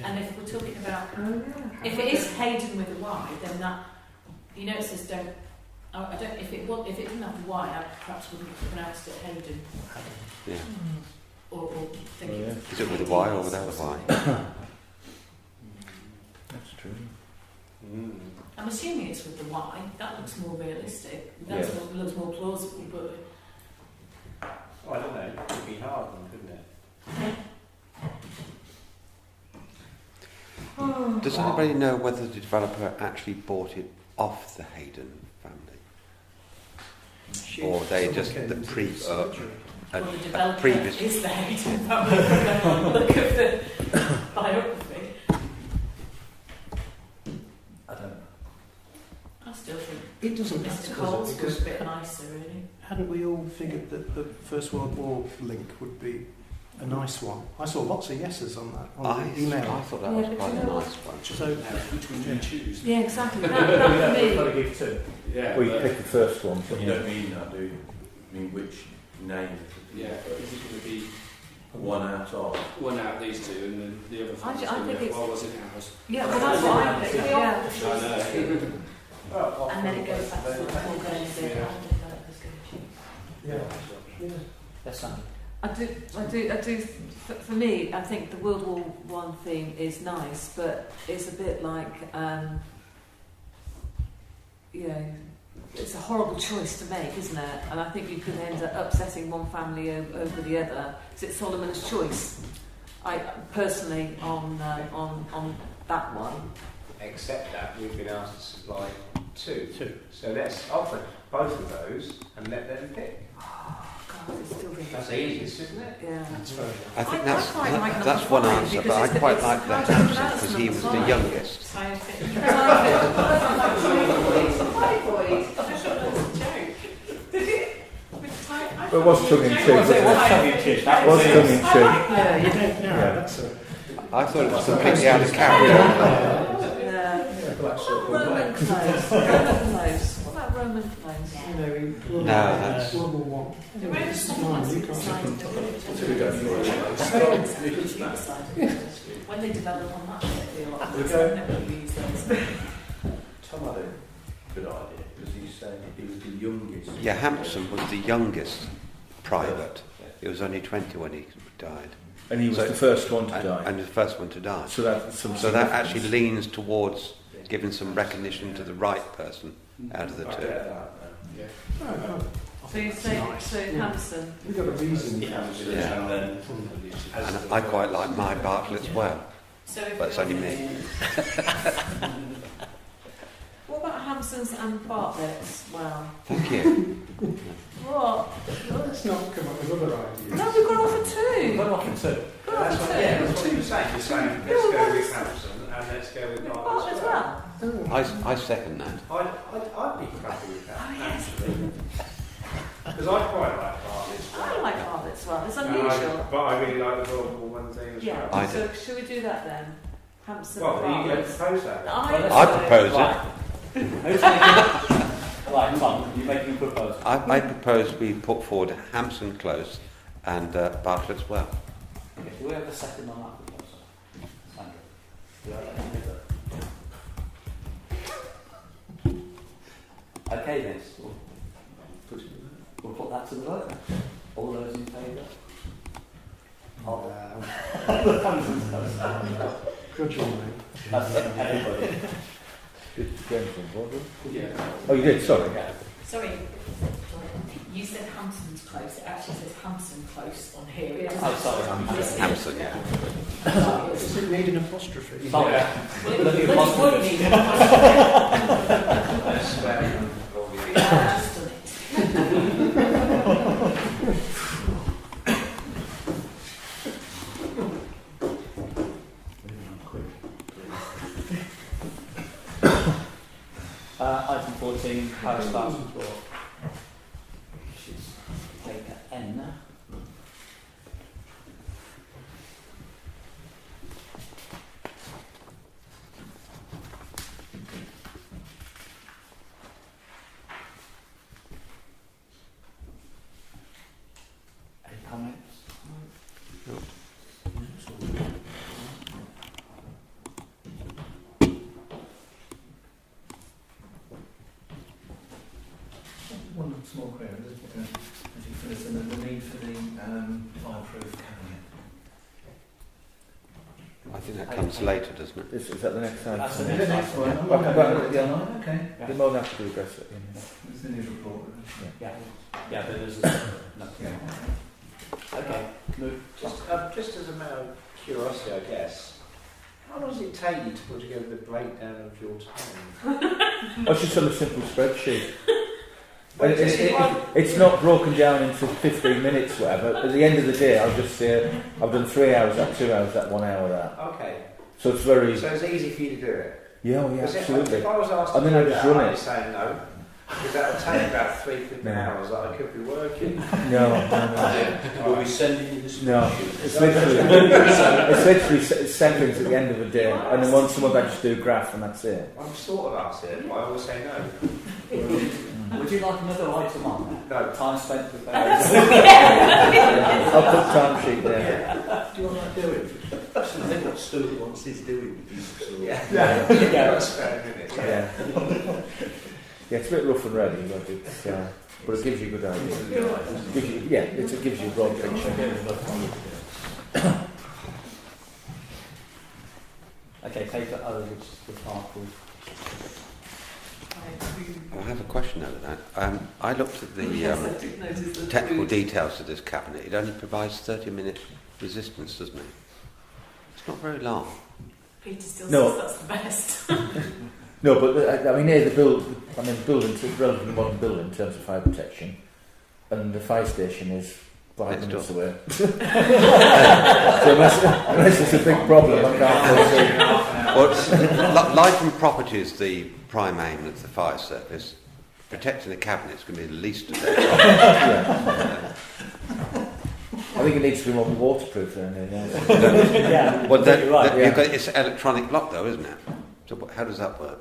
And if we're talking about, if it is Hayden with a Y, then that, you know, it says don't. I don't. If it didn't have a Y, I perhaps wouldn't have pronounced it Hayden. Yeah. Or think it's Is it with a Y or without a Y? That's true. I'm assuming it's with the Y. That looks more realistic. That looks more plausible. But Oh, I don't know. It could be hard, one, couldn't it? Does anybody know whether the developer actually bought it off the Hayden family? Or they just the well, the developer previous is the Hayden family. Look at the biography. I don't know. I still think It doesn't matter, Mr. does it? Coles was Because a bit nicer, really. hadn't we all figured that the First World War link would be a nice one? I saw lots of yeses on that, on the email. I thought that Yeah, was but quite you a know nice one. So, Which one do you choose? Yeah, exactly. We've That for got to me. give two. Yeah, Well, you but pick the first one. you don't mean that, do you? I mean, which name? Yeah, but is it going to be One out of. one out of these two, and then the other I thing? think it's- Why was it ours? Yeah, well, that's what I think. Yeah. I know. And then it goes back to the whole going to the developers going to choose. yeah. Yes, Sam. I do. For me, I think the World War One theme is nice, but it's a bit like, you know, it's a horrible choice to make, isn't it? And I think you can end up upsetting one family over the other. So it's Solomon's choice. I personally on that one. Except that we've been asked to supply two. So let's offer both of those and let them pick. God, it's still really That's the easiest, isn't it? Yeah. That's fair enough. I think I that's quite like that's number one five answer, but because I it's quite it's like the hard to Hampson pronounce because he was number the five. youngest. Scientific. But it was tongue in cheek, wasn't it? That Was tongue in cheek. Yeah, you don't know. Yeah. That's a... I thought it was completely out of character. Yeah. Roman clothes. Roman clothes. What about Roman clothes? You know, in No, that's- World War One. The Roman This is mine, you can't science look on top. when they develop on that, they do a lot We of go. never use those. Tom had a good idea because he said he was the youngest. Yeah, Hampson was the youngest private. He was only 20 when he died. And he was So- the first one to die. And the first one to die. So that's some So that significance. actually leans towards giving some recognition to the right person out of the I two. get that. So you say Hampson. We've got a reason. Yeah. And then And I quite like my Bartlett's well, So if but it's only me. What about Hampsons and Bartlett's? Well, Thank you. what? Let's not come up with other ideas. No, we've got offer two. Well, I can say. That's what, yeah, that's what you're saying. You're saying let's go with Hampson and let's go with Bartlett Bartlett as as well. well. I second that. I'd be happy with that, Oh, yes. actually. Because I quite like Bartlett's I well. like Bartlett's well. It's And unusual. but I really like the World War One thing as Yeah. I well. So should we do that then? Hampson Well, and you can Bartlett's. propose that. then. I propose it. Right. Who's making? Right, Tom, you're making a proposal. I propose we put forward Hampson Close and Bartlett's well. Okay, do we have a second on that proposal? Sandra? Do I let you do that? Okay then, we'll put that to the vote. All those in favour? Oh, Good job, mate. that's everybody. Did James involved? Yeah. Oh, you did. Sorry. Sorry, you said Hampson's Close. It actually says Hampson Close on here. It Oh, sorry, doesn't- Hampson, yeah. Does it need an apostrophe? Sorry. Well, it Bloody would apostrophe. need an apostrophe. Let's spare them all the- I've just done it. Item 14, Parish Staff Report. Which is paper N. Any comments? small query. I'm just looking at as you finish, and the need for the fireproof cabinet. I think that comes later, doesn't it? Is that the next time? That's The next one. I'm Okay, not well, going to yeah. Okay. You're more than happy to address it. It's the news report. Yeah, but there's nothing. Yeah. Okay, move. Just as a matter of curiosity, I guess, how long does it take you to put together the breakdown of your time? I was just on a simple spreadsheet. Well, And it's not broken down into 15 minutes, whatever. At the end of the day, I'll just say, I've done 3 hours, that 2 hours, that 1 hour, that. Okay. So it's very... So it's easy for you to do it? Yeah, oh yeah, absolutely. If I was asked And to then I do just that, run I'd it. be saying no. Because that would take about 3 flipping hours that I could be working. No. We'll be sending you this. No, it's literally seconds at the end of the day, and then once someone I just do a graph and that's it. I'm sort of asked it, but I always say no. Would you like another item on there? No. Time spent with I'll put time sheet there. Do you want to do it? I think what Stuart wants is doing with these sort of... Yeah. That's fair, isn't it? Yeah. Yeah, it's a bit rough and ready, but it gives you a good idea. It gives you a broad picture. Okay, paper O, which is the parcel. I have a question over that. I looked at the technical details of this cabinet. It only provides 30-minute resistance, doesn't it? It's not very long. Peter still No. says that's the best. No, but the building's a relatively modern building in terms of fire protection, and the fire station is 5 minutes away. So unless it's a big problem, I can't foresee. Well, life and property is the prime aim of the fire service. Protecting the cabinet is going to be the least of their Yeah. I think it needs to be more waterproof than anything else. Yeah, well, right. you've got, it's electronic lock though, isn't it? So how does that work?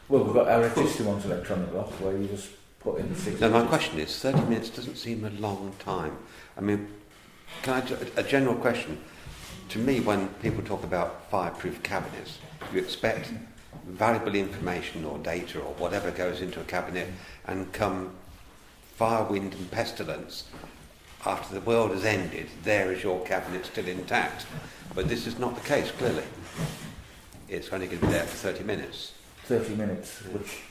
Well, we've got our existing one's electronic lock where you just put in the 6 Now, my question is, 30 minutes doesn't seem a long time. I mean, a general question. To me, when people talk about fireproof cabinets, you expect valuable information or data or whatever goes into a cabinet, and come fire, wind and pestilence, after the world has ended, there is your cabinet still intact. But this is not the case, clearly. It's only going to be there for 30 minutes. 30 minutes, which...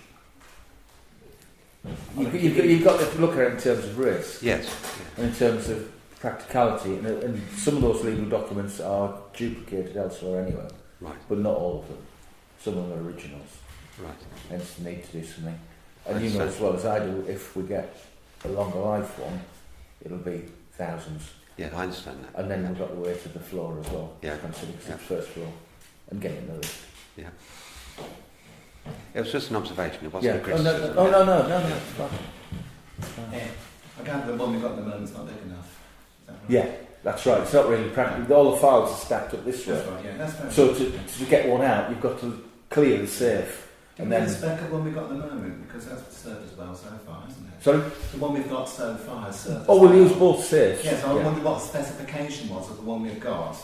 You've got to look at it in terms of risk. Yes. And in terms of practicality. And some of those legal documents are duplicated elsewhere anyway. Right. But not all of them. Some of them are originals. Right. Hence the need to do something. And you know as well as I do, if we get a longer life one, it'll be thousands. Yeah, I understand that. And then we've got the way to the floor as well. Yeah. Consider it's the first floor. And getting the lift. Yeah. It was just an observation. It wasn't a Oh, criticism. no. It's fine. Yeah. I gather the one we've got at the moment is not big enough. Is that right? Yeah, that's right. It's not really practical. All the files are stacked up this way. That's right, yeah. That's fair. So to get one out, you've got to clear the safe. And then the spec of the one we've got at the moment, because that's served us well so far, isn't it? Sorry? The one we've got so far has served us Oh, we'll well. use both safes. Yes, I wondered what the specification was of the one we've got.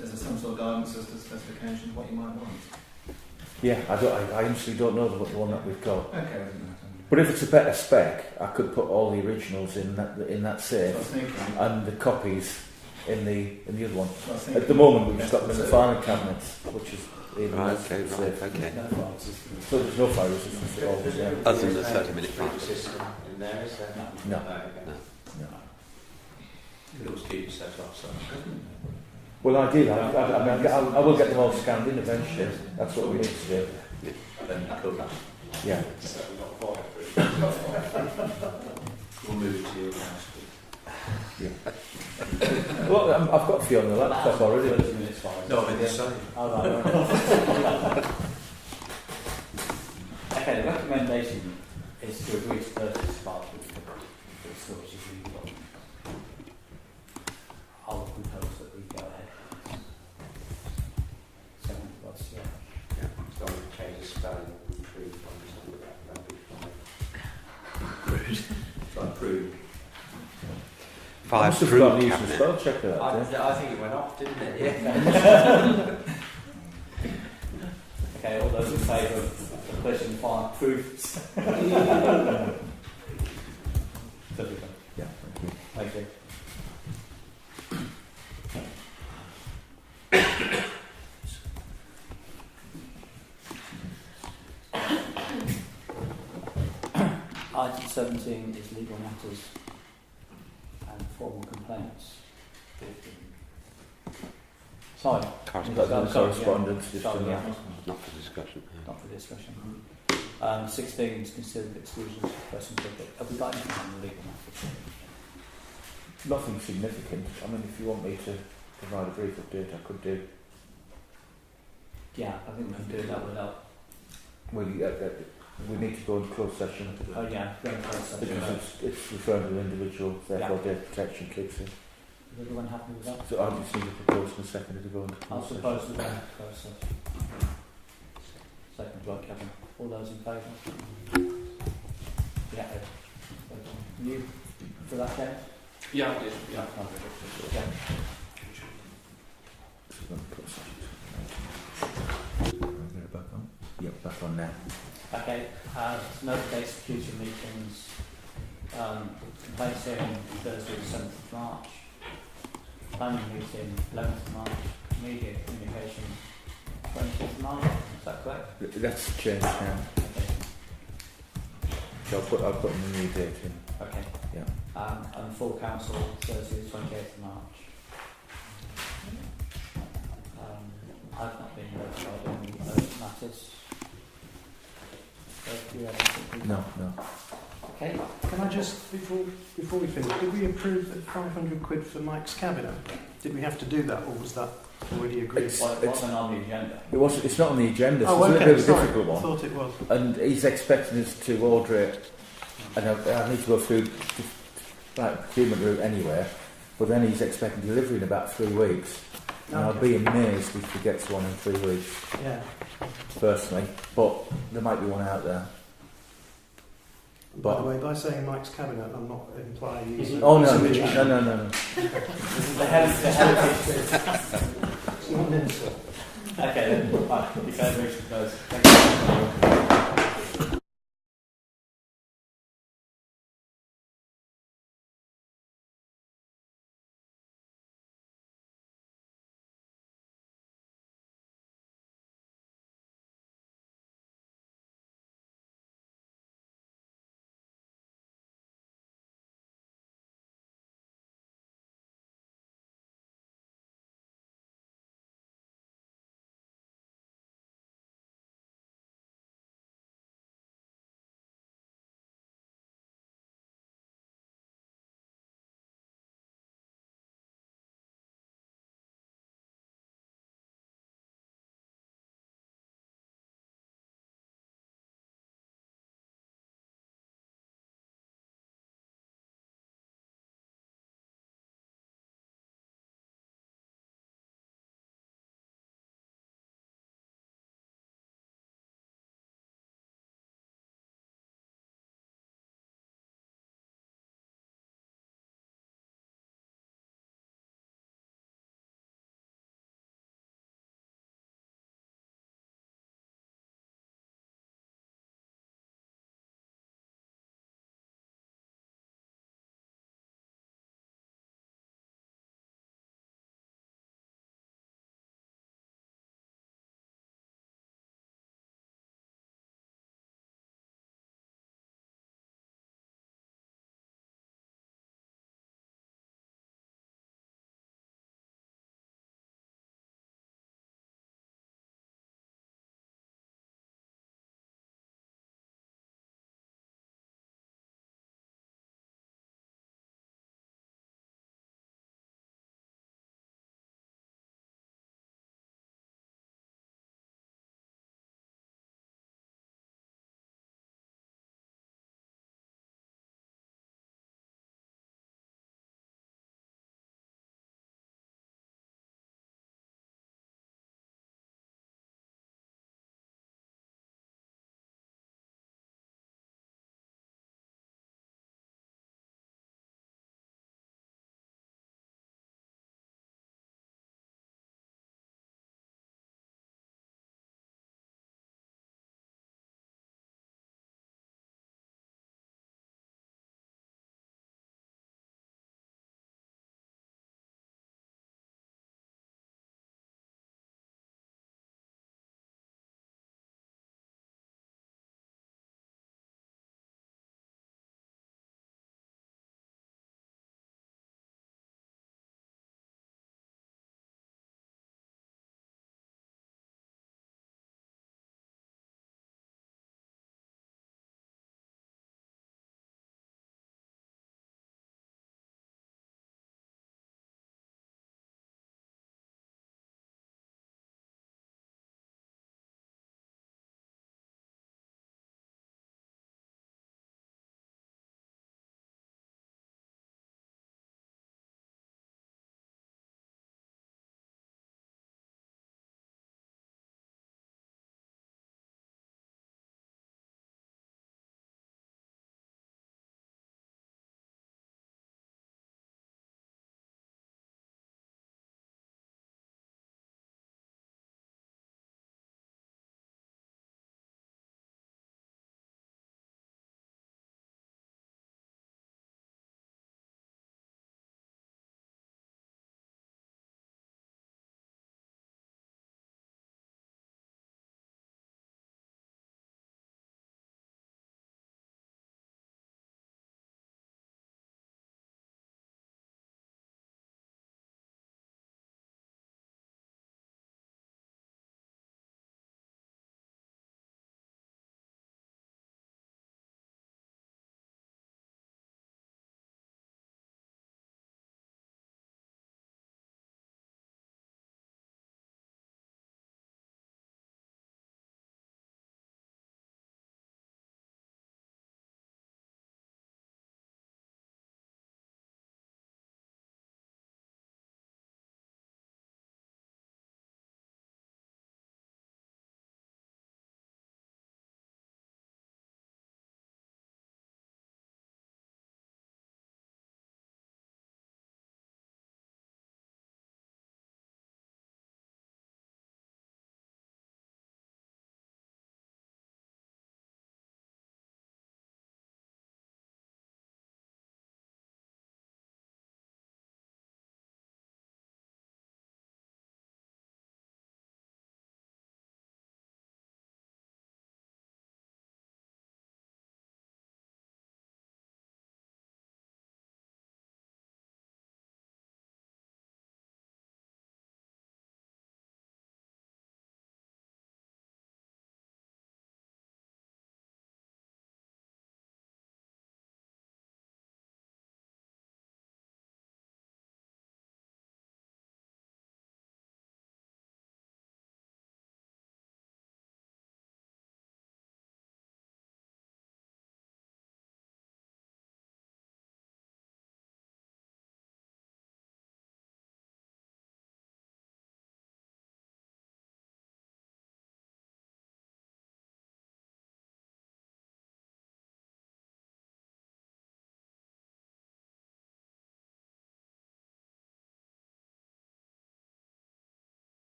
Is there some sort of guidance as to specification of what you might want? Yeah, I honestly don't know the one that we've got. Okay, doesn't matter. But if it's a better spec, I could put all the originals in that safe, I was thinking. and the copies in the other one. I was thinking. At the moment, we've just got them in the filing cabinets, which is even Right, less okay, right, safe. okay. No fire system. So there's no fire resistance at all. is there? Other than the 30-minute Sprinkler part. system in there, is there? No. Okay. No. You could always keep yourself up, so. Well, ideally, I will get them all scanned in eventually. That's what we need to do. Then you could. Yeah. So not fireproof. We'll move it to your house. Well, I've got a few on the laptop already. 30 minutes fire. No, I mean the same. Oh, right. Okay, the recommendation is to agree to purchase fireproof for the storage of the document. I'll propose that we go ahead. Second, what's your... So I'm going to change the spelling of improve on something that'd be fine. So approved. I must have forgotten to use the Cabinet. spell checker that day. I think it went off, didn't it? Yeah. Okay, all those in favour of the purchasing fireproof? Totally. Yeah, thank you. Thank you. Item 17 is legal matters and formal complaints. Sorry. Correspondence. Sorry, yeah. Not for discussion. Not for discussion. 16 is considered exclusions of person public. Have we got anything on the legal matters? Nothing significant. I mean, if you want me to provide a brief update, I could do. Yeah, I think we can do that without. Well, we need to go in closed session. Oh yeah, go in closed session. Because it's referring to an individual, therefore data protection kicks in. Is everyone happy with that? So I just need to propose and a second to go into I'll closed session. suppose we're going to closed session. Second by Kevin. All those in favour? Yeah. You for that, James? Yeah, I did. Yeah. Yeah. So we're going to closed session. Get it back on? Yep, back on now. Okay. No dates for future meetings. Complaints hearing Thursday the 7th of March. Planning meeting 11th of March. Media communication 20th of March. Is that correct? That's changed now. Okay. So I'll put a new date in. Okay. Yeah. And full council Thursday the 28th of March. I've not been notified of any those matters. So, do you have anything? No. Okay. Can I just, before we finish, did we approve that 500 quid for Mike's cabinet? Did we have to do that, or was that already agreed? It wasn't on the agenda. It's not on the agenda, so Oh, it's okay, a little bit of a sorry. difficult I one. thought it was. And he's expecting us to order it, and I need to go through like procurement route anywhere, but then he's expecting delivery in about 3 weeks. And I'll be amazed if he gets one in 3 weeks, Yeah. personally, but there might be one out there. By the way, by saying Mike's cabinet, I'm not implying he's... Oh, no. he's a magician. No. The heritage. It's not an insult. Okay, then. Right, you can reach the close. Thank you.